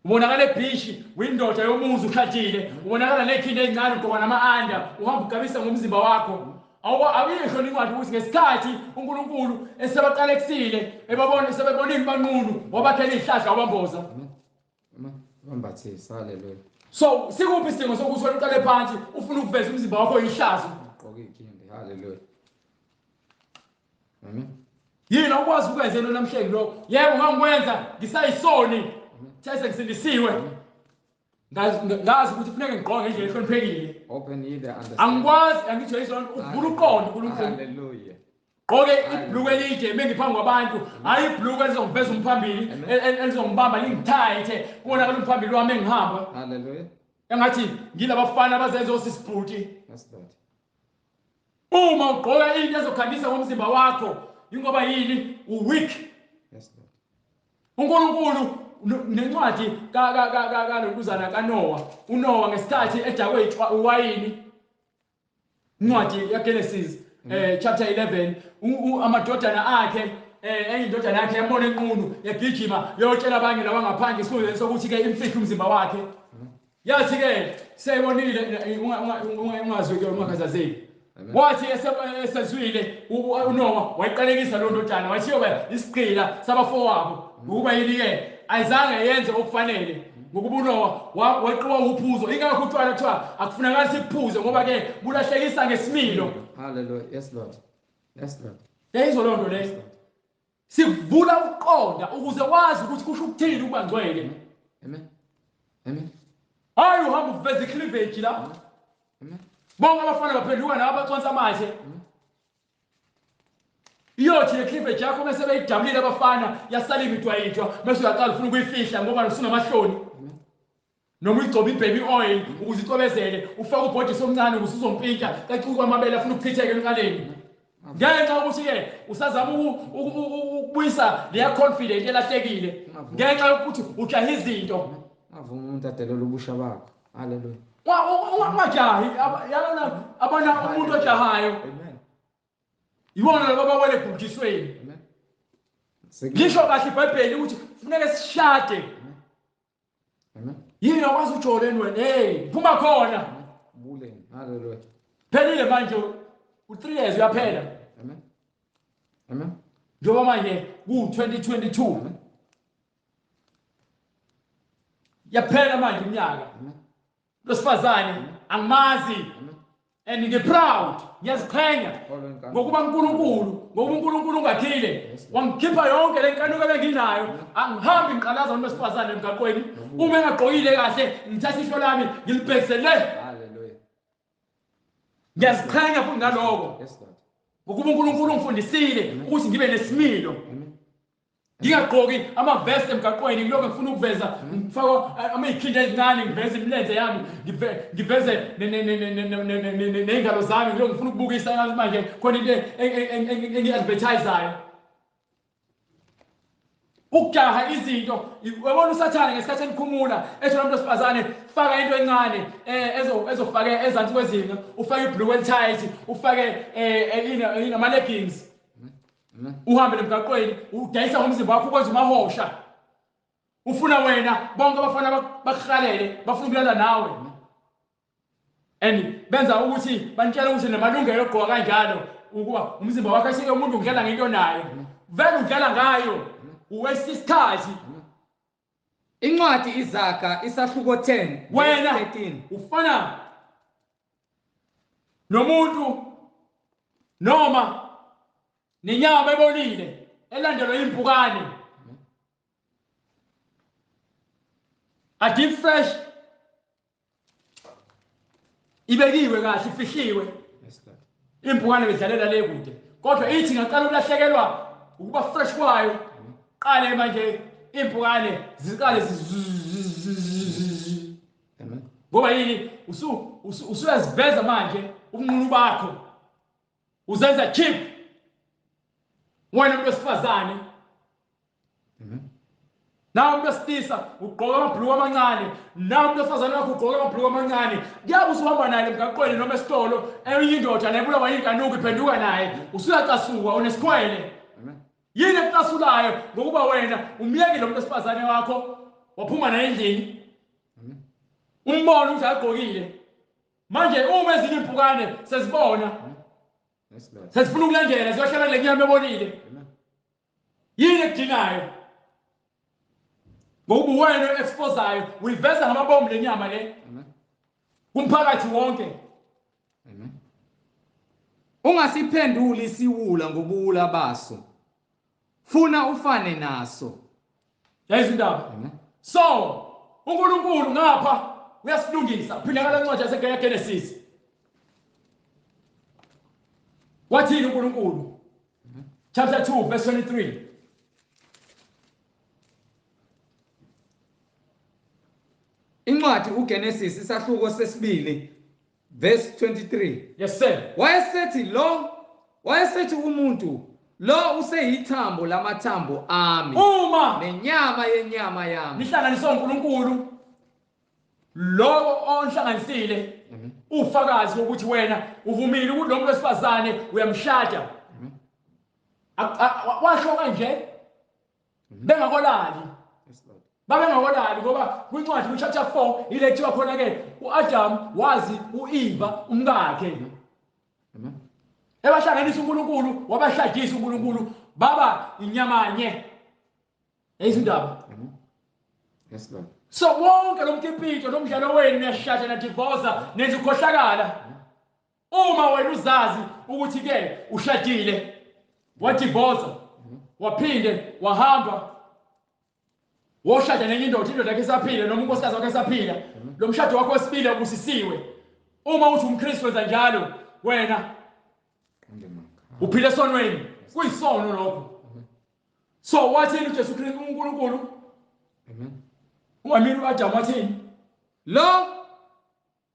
Ubonakala ebhishi windoda yomuzi ushadile ubonakala nezikhindi ezincane ugqoka nama-anda uhamba ugabisa ngomzimba wakho. Awuyisho incwadi ukuthi ngesikhathi uNkulunkulu esebaqalekisile ebabona sebebonile banqunu wabakhela izihlahla wabamboza. Bambathisa. Haleluya. So sikuphi isidingo sokuthi wena uqale phansi ufuna ukuveza umzimba wakho oyihlazo? Ugqoke ikhindi. Haleluya. Amen. Yini okwazi ukwenza into namhlanje lokho? Yebo ngangikwenza ngisayisoni. These ngisindisiwe. Ngazi ukuthi kufanele ngigqoke ngendlela ehloniphekile. Open ye the understanding. Angikwazi angithi yizona uvula uqondo uNkulunkulu. Hallelujah. Gqoke ibhluku elide mengiphambi kwabantu hayi ibhluku elizongiveza umphambili elizongibamba lingithayithe kubonakala umphambili wami engihamba. Hallelujah. Engathi ngilabafana abazenza osisibhuti. Yes Lord. Uma ugqoka into ezokhambisa ngomzimba wakho ingoba yini uweak. Yes Lord. uNkulunkulu nencwadi kaloluzana kaNoah uNoah ngesikhathi edakwe iwayini incwadi yaGenesis chapter 11 amadodana akhe enye indodana yakhe yambona enqunu yagijima yotshela abanye labangaphandle isifundweni sokuthi ke imfihlo umzimba wakhe yathi ke seyibonile ungazwe ke ungakhazazeki. Wathi esezwile uNoah wayiqalekisa lo ndodana wathi yoba isigqila sabafowabo ukuba yini ke ayizange yenze okufanele ngokuba uNoah waqhuba uphuzo ingakho utshwala kuthiwa akufunakala siphuze ngoba ke bulahlekisa ngesimilo. Hallelujah. Yes Lord. Yes Lord. Leyizo lonto le sivula uqonda ukuze wazi ukuthi kusho ukuthini ukuba ngcwele. Amen. Amen. Hayi uhamba uveza icleavage la. Amen. Bonke abafana baphenduka nabaconsa amathe. Iyothi le cleavage yakho bese beyidabulile abafana yasala imidwayitwa bese uyaqala ufuna ukuyifihla ngoba usunamahloni. Noma uyigcoba ibaby oil ukuze icobezele ufaka ubhodi somncane ukuze uzompintsha kacuka amabele afuna ukuchitheka enqaleni. Ngenxa ukuthi ke usazama ukubuyisa leya confidence elahlekile ngenxa yokuthi ujaha izinto. Avuma umuntu adelela ubusha bakho. Hallelujah. Ungajahi yalona abana umuntu ojahayo. Amen. Yibona labo abawele ebhujisweni. Amen. Ngisho kahle iBhayibheli ukuthi kufanele sishade. Amen. Yini akwazi ujoleni wena hey phuma khona. Buleni. Hallelujah. Phelile manje u3 years uyaphela. Amen. Amen. Njengoba manje ku2022. Amen. Yaphela manje iminyaka. Amen. Losifazane angimazi. Amen. and ngi-proud, ngiyaziqhenya ngokuba uNkulunkulu, ngoba uNkulunkulu ungakhile wangikhipha yonke le nkanuko ebenginayo. Angihambi ngiqalaza umuntu wesifazane emgaqweni, uma engagqokile kahle ngithatha ihlo lami ngilibhekisele. Hallelujah. Ngiyaziqhenya futhi ngaloko Yes, Lord. ngokuba uNkulunkulu ungifundisile ukuthi ngibe nesimilo, ngingagqoki amavest emgaqweni ngilokho ngifuna ukuveza, ngifaka amayikhindi ezincane, ngiveze imilenze yami, ngiveze ney'ngalo zami, ngilokho ngifuna ukubukisa manje khona into engi-advertisayo. Ukujaha izinto, wabona usathane ngesikhathi enikhumula ethi lo muntu wesifazane faka into encane ezofake ezansi kwezinga, ufake ibhulukwe elitight, ufake ama-leggings, uhambe nemgaqweni udayisa ngomzimba wakho ukwenza umahosha. Ufuna wena bonke abafana bakuhalele, bafuna ukulala nawe, and benza ukuthi banitshela ukuthi namalungelo okugqoka kanjalo ukuba umzimba wakho asike umuntu ungidlala ngento nayo, vele udlala ngayo, uwaste isikhathi. Incwadi Izaga isahluko 10 Wena 13. ufana nomuntu noma nenyama ebolile elandelwa impukane. A deep fresh ibekiwe kahle, ifihliwe. Yes, Lord. Impukane bedlalela le kude, kodwa ithi ngaqala ukulahlekelwa ukuba fresh kwayo, qale manje impukane ziqale Amen. ngoba yini usuyaziveza manje ubunqunu bakho, uzenza cheap wena umuntu wesifazane. Nawe umuntu wesilisa ugqoka amabhuluku amancane, nawe umuntu wesifazane wakho ugqoka amabhuluku amancane. Kuyabe usuhamba naye emgaqweni noma esitolo, enye indoda nebulawa yinkanuko iphenduka naye, usuyacasuka, unesikhwele. Yini ekucasulayo ngokuba wena umyekile umuntu wesifazane wakho waphuma naye endlini, umbona ukuthi agqokile. Manje uma ezinye impukane sezibona, Yes, Lord. sezifuna ukulandela, ziyohlala kule nyama ebonile. Yini ekudingayo ngokuba wena exposayo uyiveza ngamabomu le nyama le kumphakathi wonke. Amen. Ungasiphenduli isiwula ngobuwula baso, funa ufane naso. Yazi indaba. Amen. So uNkulunkulu ngapha uyasilungisa. Phinda ngale ncwadi yaseGenesis, wathini uNkulunkulu? Chapter 2 verse 23. Incwadi uGenesis isahluko sesibili verse 23. Yes sir. Wayesethi umuntu lo useyithambo lamathambo ami Uma nenyama yenyama yami. nihlanganiswe uNkulunkulu, lo onhlanganisile ufakazi ukuthi wena uvumile ukuthi lo muntu wesifazane uyamshada. Washo kanje bengakolali, Yes, Lord. babengakolali ngoba kwincwadi chapter 4 ile kuthiwa khona ke uAdam wazi uEva umkakhe. Amen. Ebahlanganisa uNkulunkulu, wabashadisa uNkulunkulu, baba inyamanye. Eyizindaba. Amen. Yes, Lord. So wonke lo mkipito nomdlalo wenu niyashada na divorce nenza ukhohlakala. Uma wena uzazi ukuthi ke ushadile, wa divorce, waphinde wahamba woshada nenye indoda yakhe esaphila noma unkosikazi wakhe esaphila, lo mshado wakho wesibili ubusisiwe. Uma uthi umKristu wenza njalo, wena uphile esonweni, kuyisono lokho. So wathini uJesu Kristu uNkulunkulu? Amen. Ungamini uAdam wathini? Lo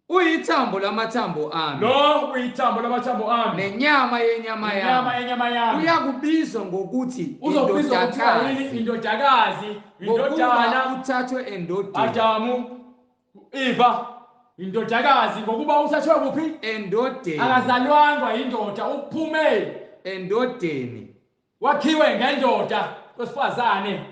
uyithambo lamathambo ami Lo uyithambo lamathambo ami nenyama yenyama nenyama yami. yami. Uyakubizwa ngokuthi Uzobizwa kuthiwa yini? Indodakazi, indodana. ngokuba uthathwe endodeni. Adamu, Eva, indodakazi ngokuba uthathwe kuphi? Endodeni. Akazalwanga indoda, uphume Endodeni. wakhiwe ngendoda wesifazane.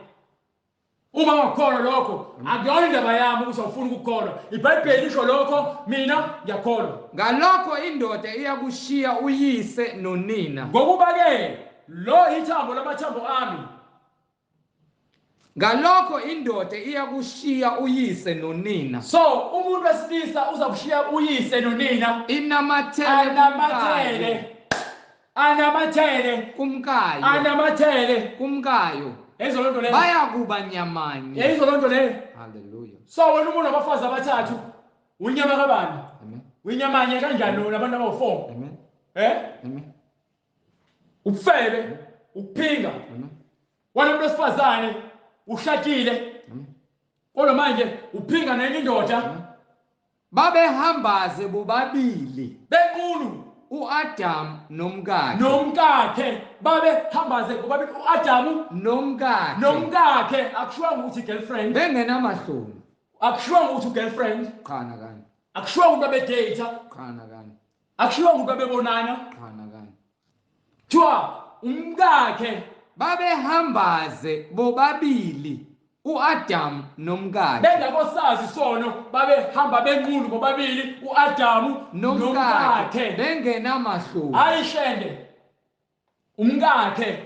Uma ngakholwa lokho, akuyona indaba yami ukuthi awufuni ukukholwa. iBhayibheli lisho lokho, mina ngiyakholwa. Ngalokho indoda iyakushiya uyise nonina. Ngokuba ke lo ithambo lamathambo ami, ngalokho indoda iyakushiya uyise nonina So umuntu wesilisa uzakushiya uyise nonina anamathele kumkayo ezo lonto leyo baya kuba nyamanye. ezo lonto leyo. Hallelujah. So wena umuntu abafazi abathathu unyama kabani Amen. uyinyamanye kanjani lo nabantu abawu4? Amen. Amen. Ufebe ukuphinga. Amen. Wena umuntu wesifazane ushakile. Amen. Kodwa manje uphinga nenye indoda. Babehambaze bobabili Benkulu uAdam nomkakhe babehambaze bobabili uAdamu nomkakhe akushiwanga ukuthi girlfriend bengenamahloni. akushiwanga ukuthi girlfriend Qhana kani. akushiwanga ukuthi babedate Qhana kani. akushiwanga ukuthi babebonana Qhana kani. Kuthiwa umkakhe babehambaze bobabili uAdam nomkakhe bengakosazi sono babehamba benqulu bobabili uAdamu nomkakhe bengenamahloni. ayishende umkakhe.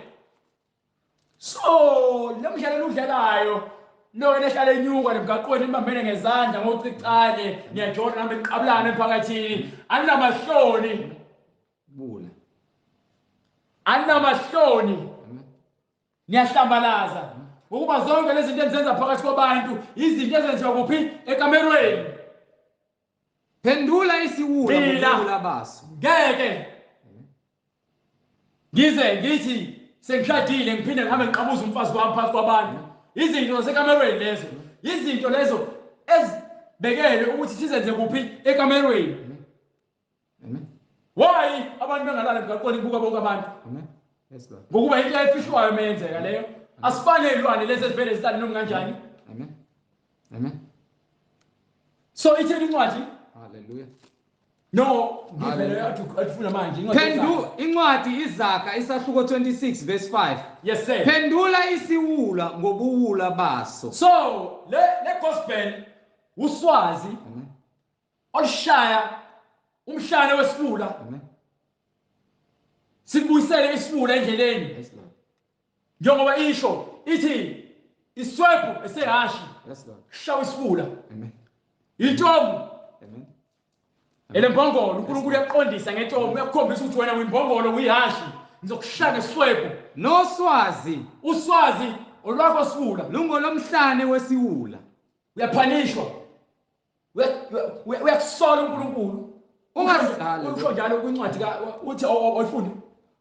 So lemdlalo udlalayo lo ehlala enyuka nemgaqweni ibambene ngezandla ngocicane niyajona nami enqabulana emphakathini anamahloni Bula. anamahloni niyahlambalaza ukuba zonke lezi zinto enzenza phakathi kwabantu izinto ezenziwa kuphi ekamerweni. Phendula isiwula ngobula baso. Ngeke ngize ngithi sengishadile ngiphinde ngihambe ngiqabuza umfazi wami phakathi kwabantu. Izinto zasekamerweni lezo izinto lezo ezibekele ukuthi sizenze kuphi ekamerweni. Amen. Why abantu bengalala emgaqweni kubuka bonke abantu? Amen. Yes Lord. Ngokuba into efishwayo menzeka leyo asifane ilwane lezi ezivele zitali noma kanjani. Amen. Amen. So ithini incwadi? Hallelujah. No, ngivele athufuna manje incwadi Izakha isahluko 26 verse 5. Yes sir. Phendula isiwula ngobuwula baso. So le gospel uswazi Amen. olishaya umshane wesifula. Amen. Sibuyisele isifula endleleni. Yes Lord. Njengoba isho ithi iswephu esehashi. Yes Lord. Shawa isifula. Amen. Intombi Amen. elembongolo uNkulunkulu uyaqondisa ngentombi uyakukhombisa ukuthi wena uyimbongolo uyihashi ngizokushaya ngesifwephu. Noswazi Uswazi olwakho sifula lungolomhlane wesiwula. uyaphanishwa uyakusola uNkulunkulu. Usho njalo kwincwadi uthi awuyifundi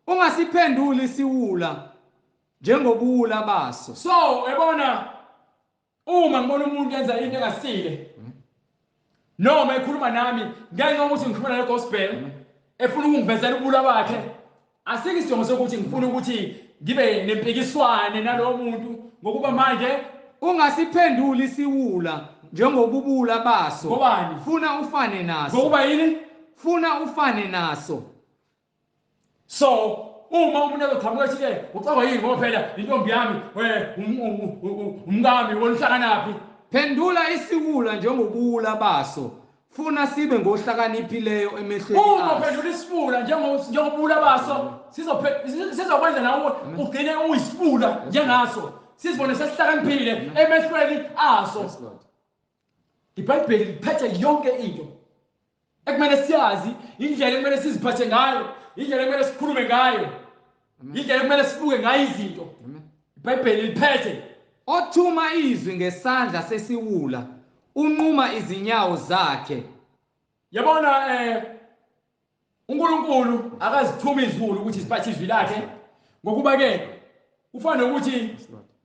Ungasiphenduli isiwula njengobuwula baso. So uyabona uma ngibona umuntu yenza into engasile noma ekhuluma nami ngenxa ukuthi ngikhuluma le gospel efuna ukungivezela ubula bakhe asike isidingo sokuthi ngifuna ukuthi ngibe nempikiswane nalowo muntu ngokuba manje Ungasiphenduli isiwula njengobubula baso. ngobani Funa ufane naso. ngokuba yini. Funa ufane naso. So uma umuntu ezoqhamuka ethi-ke ucaba yini ngoba phela intombi yami umkami wonhlanganaphi. Phendula isiwula njengobuwula baso. Funa sibe ngohlakaniphileyo emehlweni Uma akho. uphendula isifula njengobula baso sizokwenza nawe ugcine uyisifula njengaso sizibone sesihlakaniphile emehlweni aso. Yes Lord. iBhayibheli liphethe yonke into ekumele siyazi, indlela ekumele siziphathe ngayo, indlela ekumele sikhulume ngayo, indlela ekumele sibuke ngayo izinto. iBhayibheli liphethe. Othuma izwi ngesandla sesiwula unquma izinyawo zakhe. Yabona uNkulunkulu akazithuma izulu ukuthi siphathe izwi lakhe ngokuba ke kufanele ukuthi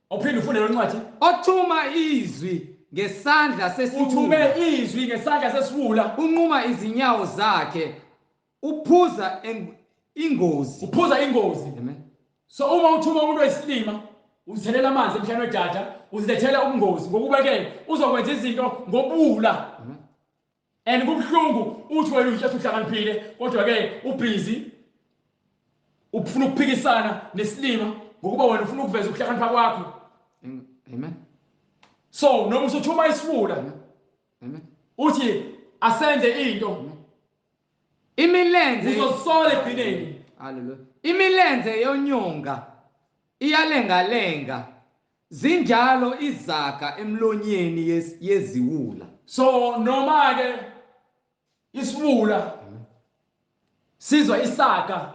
awuphinde ufunde lo ncwadi. Othuma izwi ngesandla sesiwula. Uthume izwi ngesandla sesiwula unquma izinyawo zakhe. Uphuza ingozi. Uphuza ingozi. Amen. So uma uthuma umuntu wesilima uzithelela amanzi emhlane wedada uzilethela ubungozi ngokuba ke uzokwenza izinto ngobula. And kubhlungu uthi wena uJesu uhlakaniphile kodwa ke ubhizi ufuna ukuphikisana nesilima ngokuba wena ufuna ukuveza ukuhlakanipha kwakho. Amen. So noma usuthuma isifula Amen. uthi asenze into imilenze uzosola egcineni. Hallelujah. Imilenze yonyonga iyalengalenga zinjalo izaga emlonyeni yeziwula. So noma ke isiwula sizwa isaga.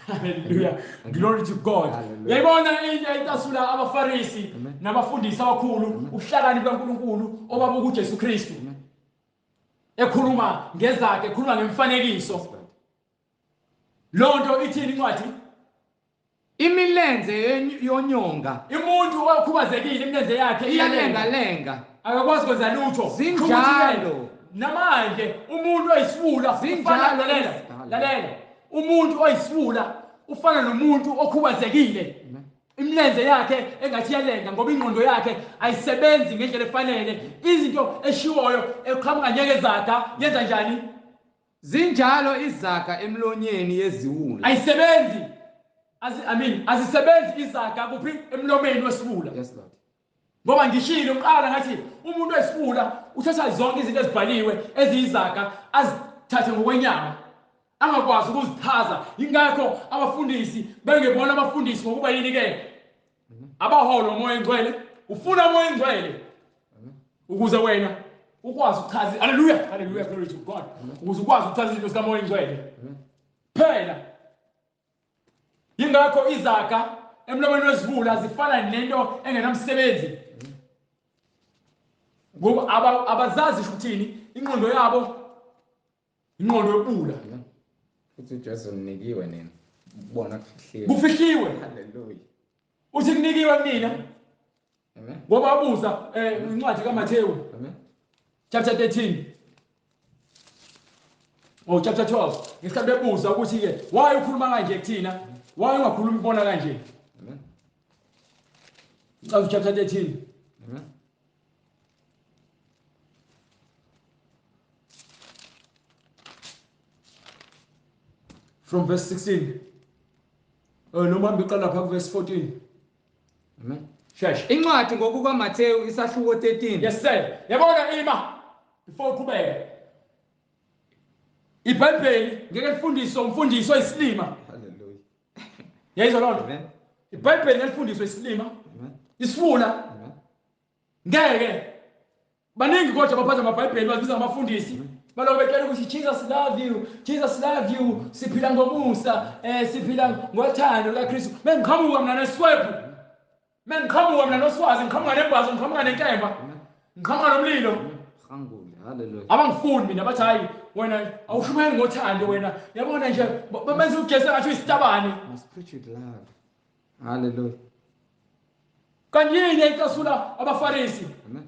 Hallelujah. Glory to God. Yayibona into etasula abafarisi nabafundisi abakhulu ubuhlakani bkaNkulunkulu obabuka uJesu Kristu. Ekhuluma ngezakhe, ekhuluma ngemfanekiso. Lonto ithini incwadi? Imilenze yonyonga Umuntu okhubazekile imilenze yakhe iyalenga akakwazi kwenza lutho. zinjalo Namanje umuntu oyisiwula ufana lalela. Umuntu oyisiwula ufana nomuntu okhubazekile. Imilenze yakhe engathi iyalenga ngoba ingqondo yakhe ayisebenzi ngendlela efanele. Izinto eshiwoyo eqhamuka njengezaga yenza njani? zinjalo izaga emlonyeni yeziwula. Ayisebenzi. Azisebenzi izaga kuphi emlomeni wesiwula. Yes Lord. Ngoba ngishilo uqala ngathi umuntu oyisiwula uthatha zonke izinto ezibhaliwe eziyizaga azithathe ngokwenyama. Angakwazi ukuzichaza. Ingakho abafundisi bengebona abafundisi ngokuba yini ke? Abaholo moya engcwele. Ufuna moya engcwele ukuze wena ukwazi ukuchaza. Hallelujah. Hallelujah. Glory to God. Ukuze ukwazi ukuchaza izinto zikamoya engcwele. Phela ingakho izaga emlomeni wesiwula zifana nento engenamsebenzi. Ngoba abazazi ukuthini ingqondo yabo ingqondo yobula. Uthi uJesu unikiwe nini? Ubona kufihliwe. Kufihliwe. Hallelujah. Uthi kunikiwe kunina. Amen. Ngoba abuza incwadi kaMathewu. Amen. Chapter 13. Oh, chapter 12. Ngesikhathi bebuza ukuthi ke why ukhuluma kanje kuthina? Why ungakhulumi ubona kanje? Amen. Chapter 13. Amen. From verse 16. Noma ngiqala lapha ku verse 14. Amen. Shesh. Incwadi ngokuka Mathewu isahluko 13. Yes sir. Yabona ima before uqhubeke. iBhayibheli ngeke lifundiswe umfundiso oyisilima. Hallelujah. Yayizwa lonto? Amen. iBhayibheli ngelifundiswe isilima. Amen. Isifuna Amen. ngeke baningi kodwa abaphatha amaBhayibheli bazibiza amafundisi. Baloku betshela ukuthi Jesus love you, Jesus love you, siphila ngomusa, siphila ngothando likaKristu. Mengiqhamuka mina neswephu. Mengiqhamuka mina noswazi, ngiqhamuka nembazo, ngiqhamuka nenkemba. Ngiqhamuka nomlilo. Hangule. Hallelujah. Abangifuni mina bathi hayi wena awushumeli ngothando wena. Yabona nje benza uJesu ngathi uyisitabane. Must preach with love. Hallelujah. Kanjini icasula abafarisi. Amen.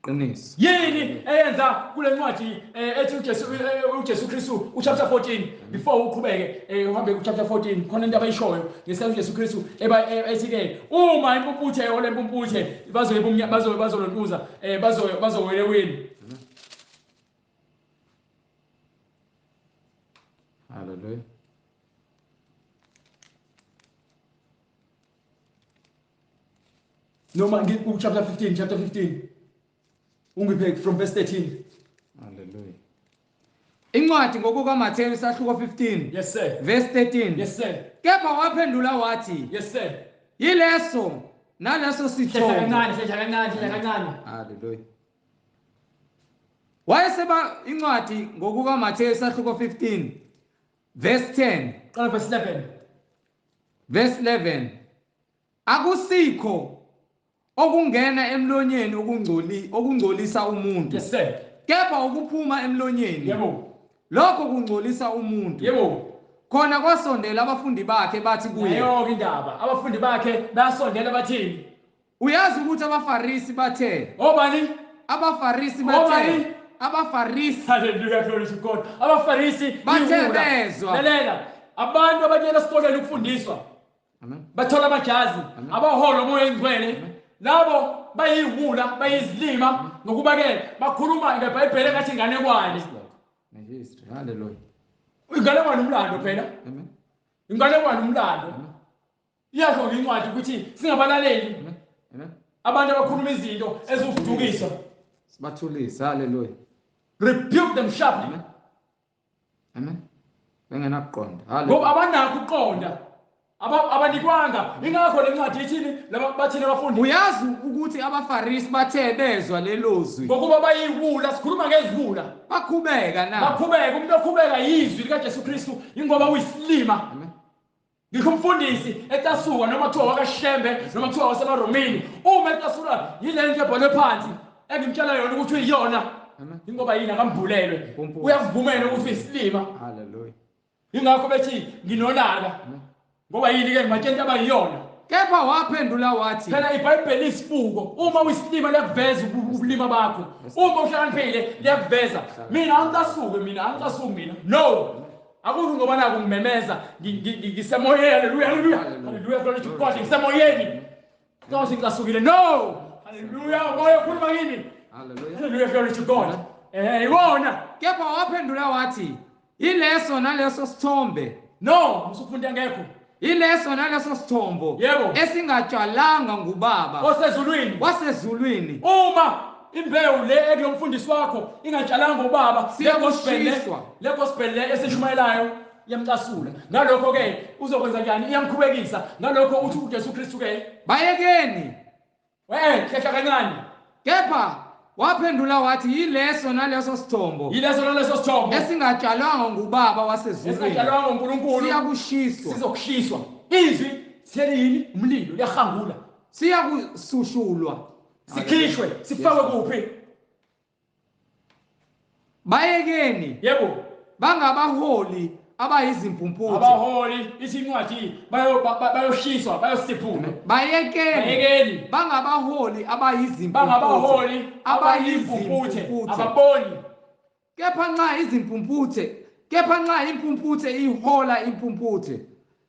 Yeqiniso. Yini eyenza kule ncwadi ethi uJesu Kristu uchapter 14 before uqhubeke uhambe ku chapter 14 khona into abayishoyo ngesikhathi uJesu Kristu ethi ke uma impumputhe ole mpumputhe bazolontuza bazowela wini. Hallelujah. Noma ngiku chapter 15 ungiphe from verse 13. Hallelujah. Incwadi ngokuka Mathewu isahluko 15. Yes sir. Verse 13. Yes sir. Kepha waphendula wathi, Yes sir. yileso naleso sithombe. Kancane. Hallelujah. Wayeseba incwadi ngokuka Mathewu isahluko 15. Verse 10. Qala verse 11. Verse 11. Akusikho okungena emlonyeni okungcolisa umuntu. Yes sir. Kepha ukuphuma emlonyeni. Yebo. Lokho kungcolisa umuntu. Yebo. Khona kwasondela abafundi bakhe bathi kuye. Yonke indaba. Abafundi bakhe bayasondela bathini? Uyazi ukuthi abafarisi bathe. Obani? Abafarisi Obani? bathe. Abafarisi. Hallelujah, glory to God. Abafarisi bathe bezwa. lalela. Abantu abanyela esikoleni ukufundiswa. Amen. Bathola amajazi. Abaholo moya engcwele. Labo bayiwula, bayizilima ngokuba ke bakhuluma ngeBhayibheli engathi inganekwane. History. Hallelujah. Inganekwane umlando phela. Amen. Inganekwane umlando. Iyasho ngincwadi ukuthi singabalaleli. Amen. Abantu abakhuluma izinto ezifudukisa. Sibathulisa. Hallelujah. Rebuke them sharply. Amen. Amen. Bengenakuqonda. Ngoba Hallelujah. abanakho ukuqonda. Abanikwanga ingakho lencwadi ithini bathina abafundi Uyazi ukuthi abaFarisi bathe bezwa lelo zwi. ngokuba bayiwula sikhuluma ngeziwula Bakhubeka na. bakhubeka umuntu okhubeka izwi likaJesu Kristu ingoba uyisilima ngikho umfundisi etasuka noma kuthiwa wakaShembe noma kuthiwa wasebaRomini uma etasula yile nto ebhalwe phansi engimtshela yona ukuthi uyiyona ingoba yini akambulelwe uyakuvumela ukuthi uyisilima. Hallelujah. Ingakho bethi nginonaka ngoba yini ke ngibatshela abayiyona. Kepha waphendula wathi, Phela iBhayibheli isifuko uma uyisilima liyakuveza ubulima bakho uma uhlakaniphile liyakuveza. Mina angicasuki mina no akukho ngoba naku ngimemeza ngisemoyeni. Haleluya haleluya haleluya glory to God ngisemoyeni ngase ngicasukile no haleluya moya ukhuluma yini hallelujah. haleluya glory to God ibona. Kepha waphendula wathi, ileso naleso sithombe. No usufunda ngekho Ileso naleso sithombo Yebo. esingatshalanga ngubaba wasezulwini. Uma imbewu le ekulomfundisi wakho ingatshalanga ubaba Siyakushiswa. le gospel le esishumayelayo yamcasula. Ngalokho ke uzokwenza njani? Iyamkhubekisa. Ngalokho uthi uJesu Kristu ke Bayekeni. hlehla kancane. Kepha waphendula wathi, ileso naleso sithombo Yileso naleso sithombo esingatshalwanga ngubaba wasezulwini. esikatshalwanga uNkulunkulu Siyakushiswa. sizokushiswa. Izwi siyini umlilo liyahangula. Siyakusushulwa. Sikhishwe sifakwe kuphi? Bayekeni. Yebo. Bangabaholi abayizimpumputhe. Abaholi isincwadi bayoshiswa bayosiphuma. Bayekeni. Bangabaholi abayizimpumputhe. Bangabaholi abayimpumputhe ababoni. Kepha nxa impumputhe ihola impumputhe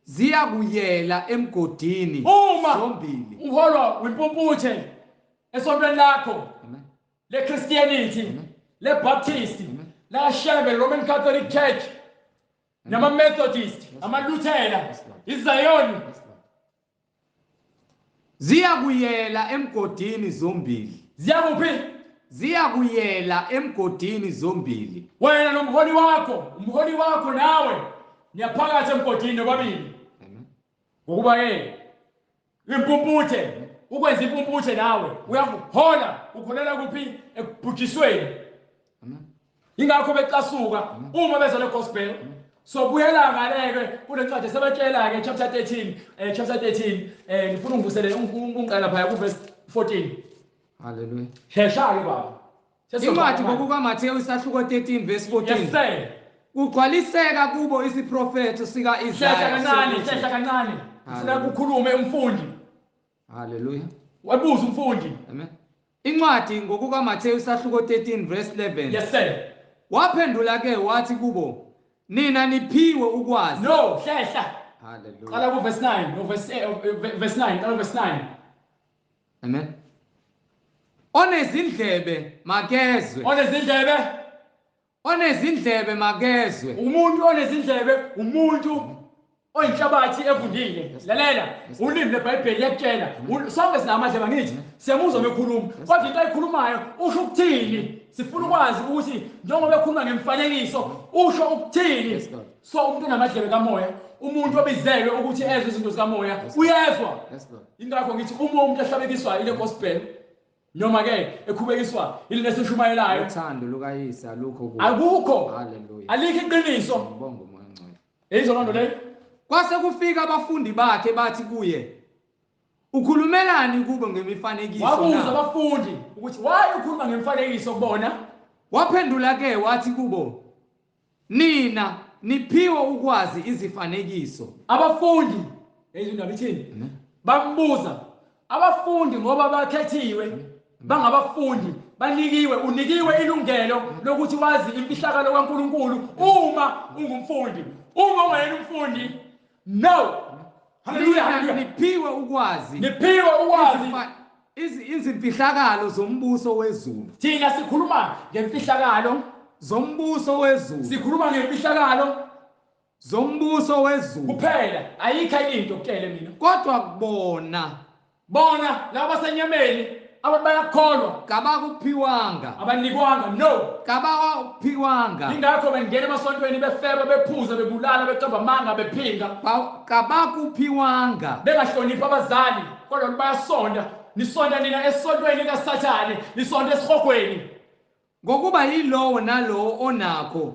ziyakuyela emgodini Uma zombili. uholwa wimpumputhe esontweni lakho le Christianity le Baptist la Shembe Roman Catholic Church nama Methodist ama Luthela iZion Ziyakuyela emgodini zombili. ziyakuphi? Ziyakuyela emgodini zombili. Wena nomholi wakho nawe niyaphakathi emgodini nobabili. Ngokuba ke impumputhe ukwenza impumputhe nawe uyakuhola ukholela kuphi? Ekubhujisweni. Ingakho becasuka uma beza le gospel so buyela ngaleke kulencwadi sebatshela ke chapter 13 ngifuna ungivusele ungiqala phaya ku verse 14. Hallelujah. Shesha ke baba. Incwadi ngokukaMathewu isahluko 13 verse 14. Yes sir. Kugcwaliseka kubo isiprofeto sika Isaya. Shesha kancane. Ufuna ukukhulume umfundi. Hallelujah. Wabuza umfundi. Amen. Incwadi ngokukaMathewu isahluko 13 verse 11. Yes sir. Waphendula ke wathi kubo, nina niphiwe ukwazi. No, shesha. Hallelujah. Qala ku verse 9, no verse 9, qala verse 9. Amen. Onezindlebe makezwe. Onezindlebe makezwe. Umuntu onezindlebe umuntu oyinhlabathi evundile. Lalela, ulimi leBhayibheli liyakutshela. Sonke sinamandla ngithi siyamuzwa bekhuluma. Kodwa into ayikhulumayo usho ukuthini? Sifuna ukwazi ukuthi njengoba ekhuluma ngemfanekiso usho ukuthini? So umuntu onamadlebe kamoya, umuntu obizelwe ukuthi ezwe izinto zikamoya, uyezwa. Ingakho ngithi uma umuntu ehlabekiswa ile gospel noma ke ekhubekiswa ile lesishumayelayo uthando lukayise alukho kuwo. Akukho. Hallelujah. Alikho iqiniso. Ngibonga umoya ongcwele. Izolando leyo. Kwase kufika abafundi bakhe bathi kuye, ukhulumelani kubo ngemifanekiso na? Wabuza abafundi ukuthi why ukhuluma ngemfanekiso kubona? Waphendula ke wathi kubo, nina niphiwe ukwazi izifanekiso. Abafundi izindaba ithini? Bambuza abafundi ngoba bakhethiwe bangabafundi unikiwe ilungelo lokuthi wazi imfihlakalo kaNkulunkulu uma ungumfundi. Uma ungayena umfundi no. Hallelujah. Niphiwe ukwazi izimfihlakalo zombuso wezulu. Thina sikhuluma ngemfihlakalo zombuso wezulu. Sikhuluma ngemfihlakalo zombuso wezulu kuphela. Ayikho into ukutshele mina. Kodwa bona laba basenyameni abantu bayakholwa kabakuphiwanga abanikwanga no kabakuphiwanga ingakho bengena emasontweni befeba bephuza bebulala becaba amanga bephinga kabakuphiwanga bengahloniphi abazali kodwa bayasonda nisonda nina esontweni kaSathane nisonda esihogweni ngokuba yilowo nalowo onakho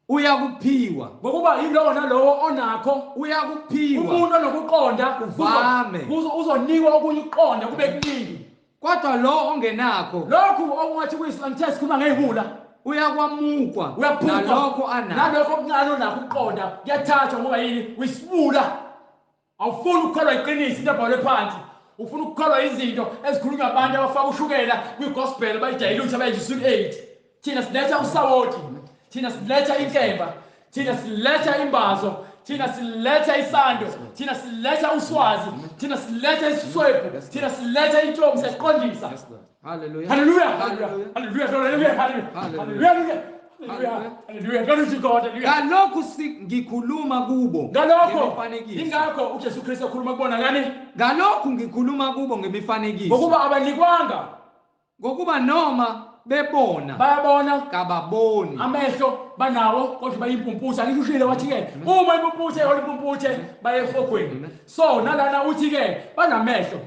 uyakuphiwa ngokuba yilowo nalowo onakho uyakuphiwa umuntu onokuqonda uvame uzonikwa okunye ukuqonda kube kuningi kodwa lo ongenakho lokhu okungathi kuyisilamu test sikhuluma ngehula uyakwamukwa uyaphupha nalokho anakho nalokho okuncane onakho ukuqonda kuyathathwa ngoba yini uyisibula awufuni ukukholwa iqiniso into ebhalwe phansi ufuna ukukholwa izinto ezikhulunywa abantu abafaka ushukela kwigospel bayidayilutha bayijisule 8 thina siletha usawoti thina siletha inkemba thina siletha imbazo thina siletha isando thina siletha uswazi thina siletha isiswephu thina siletha intombi siqondisa hallelujah hallelujah hallelujah hallelujah hallelujah hallelujah hallelujah glory to God ngalokho ngikhuluma kubo ngalokho ingakho uJesu Kristu ekhuluma kubona ngani ngalokho ngikhuluma kubo ngemifanekiso ngokuba abanikwanga ngokuba noma bebona bayabona kababoni amehlo banawo kodwa bayimpumputhe angikushile wathi ke uma impumputhe yolimpuputhe bayehogweni so nalana uthi ke banamehlo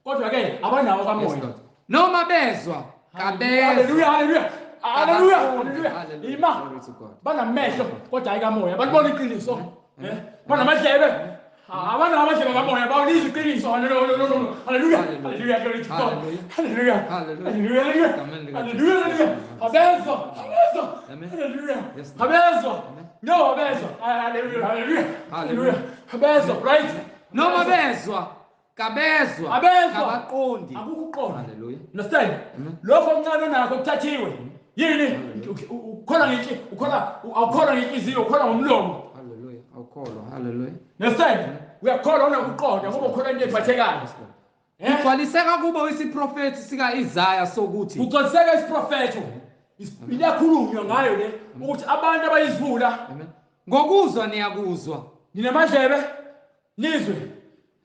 kodwa ke abanawo kamoya noma bezwa kabezwa hallelujah hallelujah hallelujah hallelujah ima banamehlo kodwa ayikamoya balibona iqiniso banamadlebe abanamadlebe kamoya bawulizwa iqiniso hallelujah hallelujah glory to God hallelujah hallelujah hallelujah abezwa hallelujah abezwa no abezwa hallelujah hallelujah abezwa right noma bezwa kabezwa kabaqondi akukuqonda hallelujah understand lokho omncane onakho kuthathiwe yini ukholwa ngenhliziyo ukholwa ngenhliziyo ukholwa ngomlomo hallelujah awukholwa hallelujah understand uyakholwa unakuqonda ngoba ukholwa into ephathekayo Ugcwaliseka kubo isiprofethi sika Isaya sokuthi ugcwaliseka isiprofethi iyakhulunywa ngayo le ukuthi abantu abayizivula ngokuzwa niyakuzwa ninamadlebe nizwe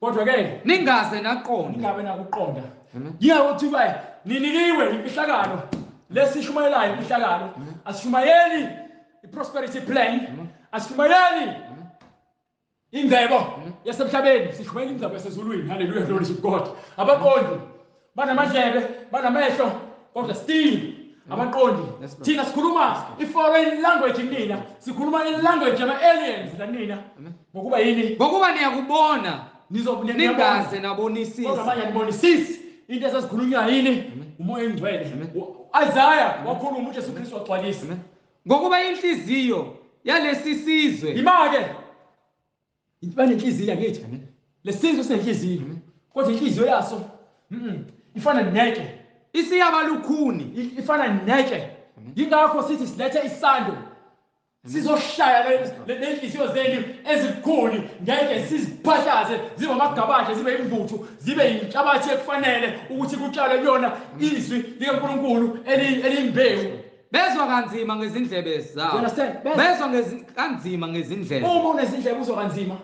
kodwa ke ningaze naqonda ningabe nakuqonda ngingakuthi baye ninikiwe imfihlakalo lesishumayelayo imfihlakalo asishumayeli iprosperity plan asishumayeli ingcebo yasemhlabeni sishumayela ingcebo yasezulwini hallelujah glory to God abaqondi banamadlebe banamehlo kodwa still abaqondi thina sikhuluma i-foreign language kunina sikhuluma i-language yama-aliens lanina ngokuba yini ngokuba niyakubona ningaze nabonisisi kodwa manje nibonisisi into esezikhulunywa yini umoya engcwele Isaiah wakhuluma uJesu Kristu wagcwalisa ngokuba inhliziyo yalesi sizwe imake banenhliziyo ngithi lesizwe senhliziyo kodwa inhliziyo yaso ifana neke isiyabalukhuni ifana neke ingakho sithi silethe isando sizoshaya lenhliziyo zenu ezikhulu ngeke siziphahlaze zibe amagabaje zibe imvuthu zibe inhlabathi ekufanele ukuthi kutshalwe kuyona izwi likaNkulunkulu elimbewu bezwa kanzima ngezindlebe zabo bezwa kanzima ngezindlebe uma unezindlebe uzwa kanzima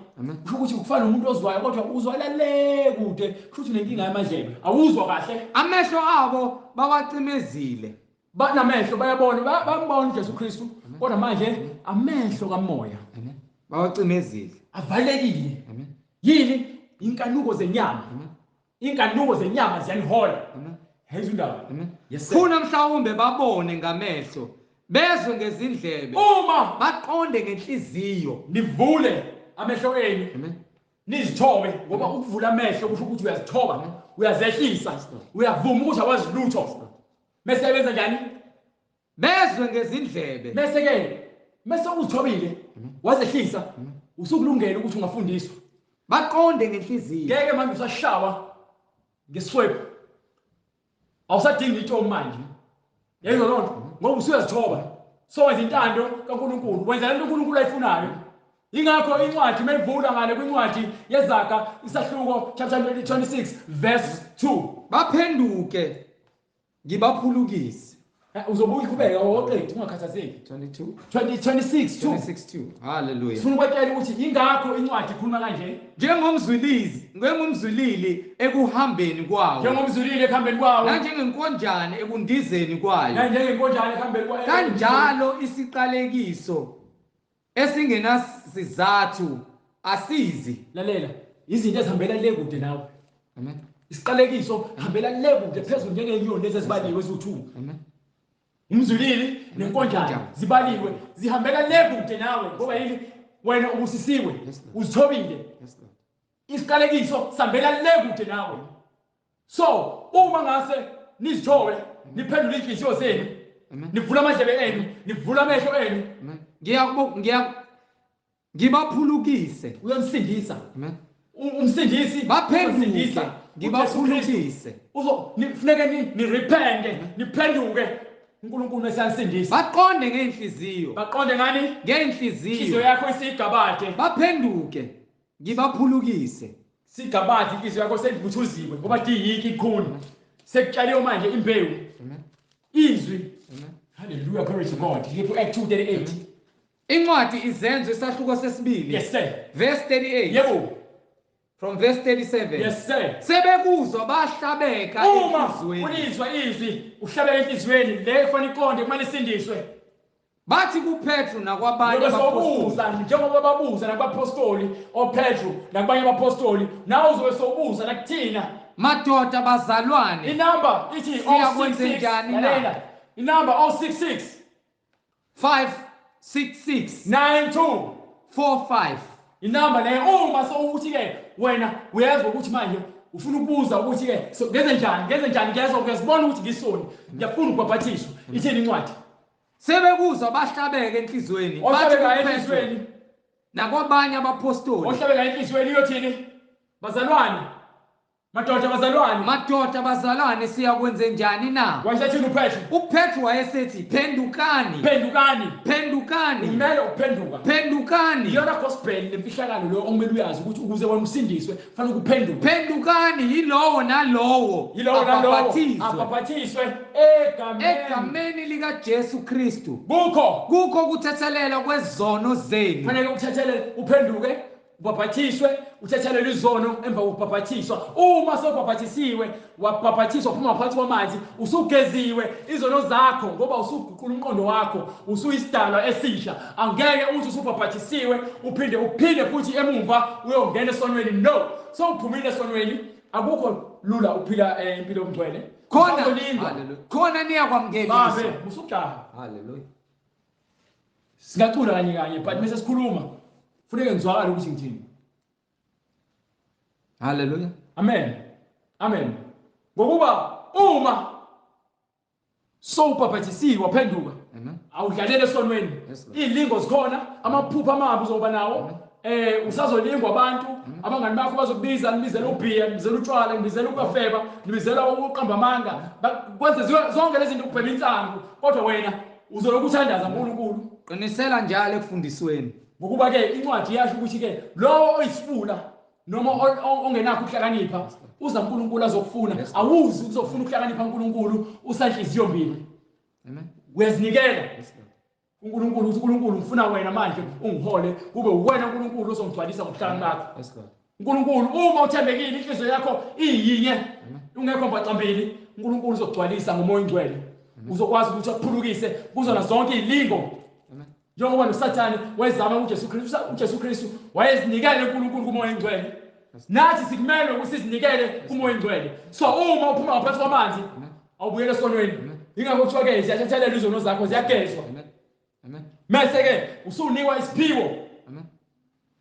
kusho ukuthi ukufana nomuntu ozwayo kodwa uzwala le kude kusho ukuthi unenkinga yamadlebe awuzwa kahle amehlo abo bawacimezile banamehlo bayabona bambona uJesu Kristu kodwa manje amehlo kamoya bawacimezile avalekile yini inkanuko zenyama inkanuko zenyama ziyanihola hezwi indaba funa mhlawumbe babone ngamehlo bezwe ngezindlebe uma baqonde ngenhliziyo nivule amehlo enu nizithobe ngoba ukuvula amehlo kusho ukuthi uyazithoba uyazehlisa uyavuma ukuthi awazi lutho mase benza njani bezwe ngezindlebe bese ke mase uzithobile wazehlisa usukulungela ukuthi ungafundiswa baqonde ngenhliziyo ngeke manje usashawa ngeswephu awusadingi into manje yezwa lonto ngoba usuyazithoba so wenza intando kaNkulunkulu wenza lento uNkulunkulu ayifunayo ingakho incwadi mayivula ngale kwincwadi yeZaga isahluko chapter 26 verse 2 baphenduke ngibaphulukise Uzobuya uqhubeka woqeda ungakhathazeki. 22. 26 26:2. Hallelujah. Sifuna ukwetshela ukuthi ingakho incwadi ikhuluma kanje. Njengomzwilili ekuhambeni kwawo. Njengomzulile ekuhambeni kwawo. Nanjengenkonjane ekundizeni kwayo. Nanjengenkonjane ekuhambeni kwayo. Kanjalo isiqalekiso esingenasizathu asizi. Lalela, izinto ezihambela le kude nawe. Amen. Isiqalekiso hambela le kude phezulu njengenyoni lezi ezibaliwe eziwu2. Amen. Umzulili nenkonjane zibaliwe zihambela le kude nawe ngoba yini wena ubusisiwe uzithobile. Isiqalekiso sihambela le kude nawe. So uma ngase nizithobe niphendula inhliziyo zenu nivula amadlebe enu nivula amehlo enu Ngibaphulukise. Uyonisindisa. Amen. Umsindisi baphenduke ngibaphulukise. Kufuneka nirepente niphenduke uNkulunkulu esansindisa. Baqonde ngenhliziyo. Baqonde ngani? Ngenhliziyo. Inhliziyo yakho isigabade. Baphenduke ngibaphulukise. Sigabade inhliziyo yakho sendivuthuziwe ngoba diyiki ikhuni. Sekutshaliwe manje imbewu. Amen. Izwi. Amen. Hallelujah, glory to God. Act 2:38. Incwadi izenzo isahluko sesibili. Yes sir. Verse 38. Yebo. From verse 37. Yes sir. Sebekuzwa bahlabeka enhlizweni. Ulizwa izwi uhlabeka enhlizweni le kufanele iqonde kumele isindiswe. Bathi kuPetru nakwabanye abapostoli. Njengoba babuza nakwapostoli oPetru nakubanye abapostoli nawe uzobe sobuza nakuthina. Madoda bazalwane. Inamba ithi siyakwenzenjani. Inamba 066 566 9245. Inamba le uma sowuthi ke wena uyazi ukuthi manje ufuna ukubuza ukuthi ke ngenze njani ngiyazobona ukuthi ngisoni ngiyafuna ukubhaphathishwa. Ithini incwadi? Sebekuzwa bahlabeka enhlizweni. Ohlabeka enhlizweni nakwabanye abapostoli. Ohlabeka enhlizweni uyothini? Bazalwane. Madoda bazalwane siyakwenzenjani na? Washathini uPetru? uPetru wayesethi phendukani. Kumele uphenduka. Phendukani. Iyona gospel lemfihlakalo lo okumele uyazi ukuthi ukuze wena usindiswe kufanele ukuphenduke. Phendukani yilowo nalowo abhaphathiswe egameni likaJesu Kristu. Kukho kuthethelela kwezono zenu. Kufanele ukuthethelele uphenduke. Ubhaphathiswe uthethelele izono emva kokubhaphathiswa. Uma sobhaphathisiwe wabhaphathiswa uphuma phakathi kwamanzi usugeziwe izono zakho ngoba usuguqula umqondo wakho usuyisidalwa esisha. Angeke uthi usubhaphathisiwe uphinde futhi emumva uyongena esonweni. No, so uphumile esonweni akukho lula uphila impilo engcwele. Khona niyakwamkelisa. Babe musujaha. Hallelujah. Singacula kanye but mase sikhuluma funeka ngizwakala ukuthi ngithini. Hallelujah. Amen. Ngokuba uma sowubhaphathisiwe waphenduka awudlalele esonweni. Ilingo zikhona amaphupho amabi uzoba nawo. Usazolingwa abantu abangani bakho bazokubiza nibizela ubhiya nibizela utshwala nibizela ukafeba nibizela uqamba amanga kwenze zonke lezi zinto kuphela insangu kodwa wena uzobe ukuthandaza uNkulunkulu. Qinisela njalo ekufundisweni. Ngokuba ke incwadi yasho ukuthi ke lo oyisifula noma ongenakho ukuhlakanipha uza uNkulunkulu azokufuna. Awuzi uzofuna ukuhlakanipha uNkulunkulu usanhliziyo mbili. Amen. Uyazinikela uNkulunkulu uthi uNkulunkulu ngifuna wena manje ungihole kube wena uNkulunkulu ozongigcwalisa ngokuhlakani bakho. uNkulunkulu uma uthembekile inhliziyo yakho iyinye ungekho mbacambili uNkulunkulu uzogcwalisa ngomoya engcwele. Uzokwazi ukuthi akuphulukise kuzona zonke izilingo. Njengoba noSathane wayezama uJesu Kristu wayezinikele uNkulunkulu kumoya engcwele. Nathi sikumele ukuthi sizinikele kumoya engcwele. So uma uphuma ngaphansi kwamanzi awubuyele esonweni. Ingakho kuthiwa ke siyathethelelwa izono zakho ziyagezwa. Amen. Mase ke usunikwa isiphiwo. Amen.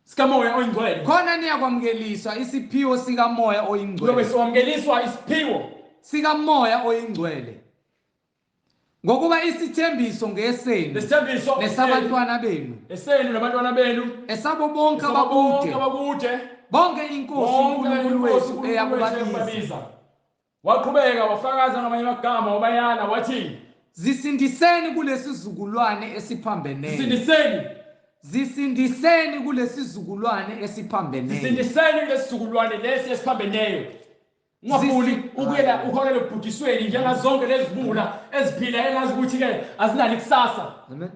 Sikamoya oyingcwele. Khona niyakwamkeliswa isiphiwo sikamoya oyingcwele. Uzobe siwamkeliswa isiphiwo sikamoya oyingcwele. Ngokuba isithembiso ngesenu nesabantwana benu. Esenu nabantwana benu. Esabo bonke abakude. Bonke inkosi uNkulunkulu wethu eyakubabiza. Waqhubeka wafakaza ngamanye amagama wabayana wathi zisindiseni kulesizukulwane esiphambeneyo. Zisindiseni kulesizukulwane esiphambeneyo. Zisindiseni kulesizukulwane lesi esiphambeneyo. ungafuni ukuyela uholele ebhudisweni njengazonke lezibula eziphila engazi ukuthi ke azinali kusasa. Amen.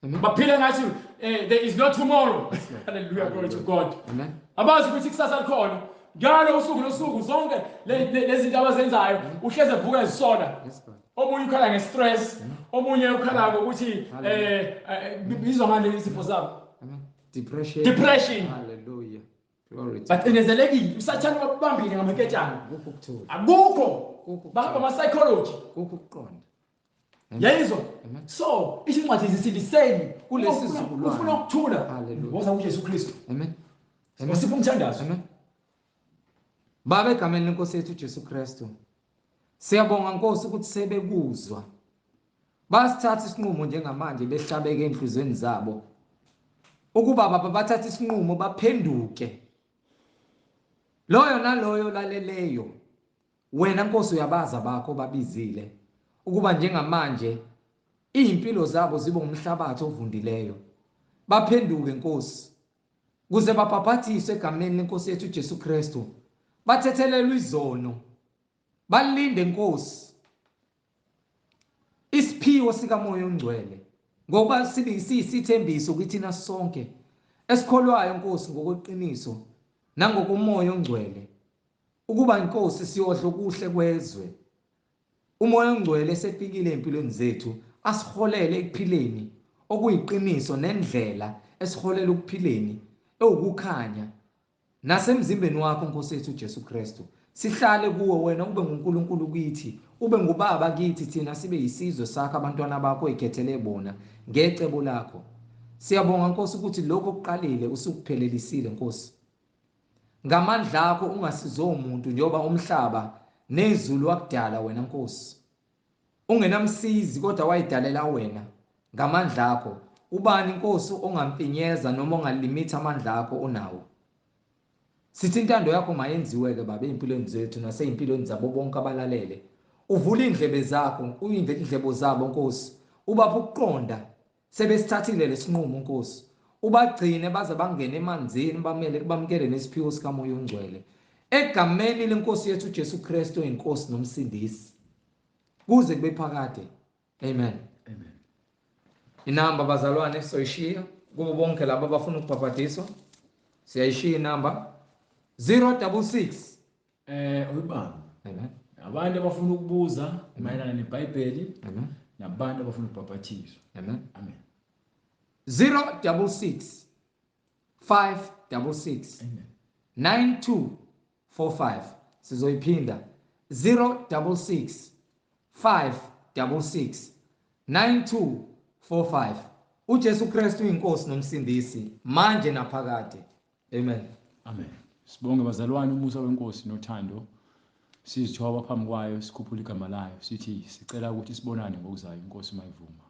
Baphila ngathi there is no tomorrow. Hallelujah, glory to God. Amen. Abazi ukuthi kusasa likhona. Njalo usuku nosuku zonke lezi zinto abazenzayo uhleze evuka ezisola. Yes, God. Omunye ukhala ngestress, omunye ukhala ngokuthi bizwa ngale izifo zabo. Amen. Depression. Hallelujah. Glory to But enezelekile usathana babambile ngamaketshana. God. Akukho. Bahamba ama psychology. Ukuqonda. Yayizwa. So, isincwadi zisindiseni kulesi sizukulwane. Ufuna ukuthula. Hallelujah. Woza uJesu Kristu. Amen. Usipha umthandazo. Amen. Baba egameni leNkosi yethu uJesu Kristu. Siyabonga Nkosi ukuthi sebekuzwa. Basithatha isinqumo njengamanje behlabeke enhlizweni zabo. Ukuba baba bathatha isinqumo baphenduke. Loyo naloyo laleleyo. Wena Nkosi uyabaza bakho babizile. Ukuba njengamanje impilo zabo zibe umhlabathi ovundileyo. Baphenduke Nkosi. Kuze bapaphathiswe egameni leNkosi yethu uJesu Kristu. Bathethelelwe izono. Balinde Nkosi isiphiwo sikaMoya oNgcwele ngoba sisithembiso kuthina sonke esikholwayo Nkosi ngokweqiniso nangokuMoya oNgcwele ukuba Nkosi siyodla okuhle kwezwe. uMoya oNgcwele esefikile empilweni zethu asiholele ekuphileni okuyiqiniso nendlela esiholela ukuphileni ewukukhanya nasemzimbeni wakho Nkosi yethu uJesu Kristu. Sihlale kuwe wena ube nguNkulunkulu kithi, ube ngubaba kithi thina sibe yisizwe sakho abantwana bakho ekhethele bona ngecebo lakho. Siyabonga Nkosi ukuthi lokho okuqalile usukuphelelisile Nkosi. Ngamandla akho ungasizo umuntu njoba umhlaba nezulu wakudala wena Nkosi. Ungenamsizi kodwa wayidalela wena ngamandla akho. Ubani Nkosi ongamfinyeza noma ongalimitha amandla akho onawo. Sithi intando yakho mayenziwe ke baba empilweni zethu nasempilweni zabo bonke abalalele. Uvula indlebe zakho, indlebo zabo Nkosi. Ubapha ukuqonda sebesithathile lesinqumo Nkosi. Ubagcine baze bangene emanzini bamkele nesiphiwo sikaMoya oNgcwele. Egameni leNkosi yethu uJesu Kristu inkosi nomsindisi. Kuze kube phakade. Amen. Amen. Inamba bazalwane soyishiya kubo bonke labo abafuna ukubhabhadiswa. Siyayishiya inamba 066 uyibamba. Amen. Abantu abafuna ukubuza mayelana neBhayibheli. Amen. Nabantu abafuna ukubhabhathizwa. Amen. Amen. 066 566 Amen. 9245 sizoyiphinda 066 566 9245. uJesu Kristu inkosi nomsindisi manje naphakade. Amen. Amen. Sibonge bazalwane umusa weNkosi nothando. Sizithoba phambi kwayo sikhuphula igama layo sithi sicela ukuthi sibonane ngokuzayo inkosi mayivuma.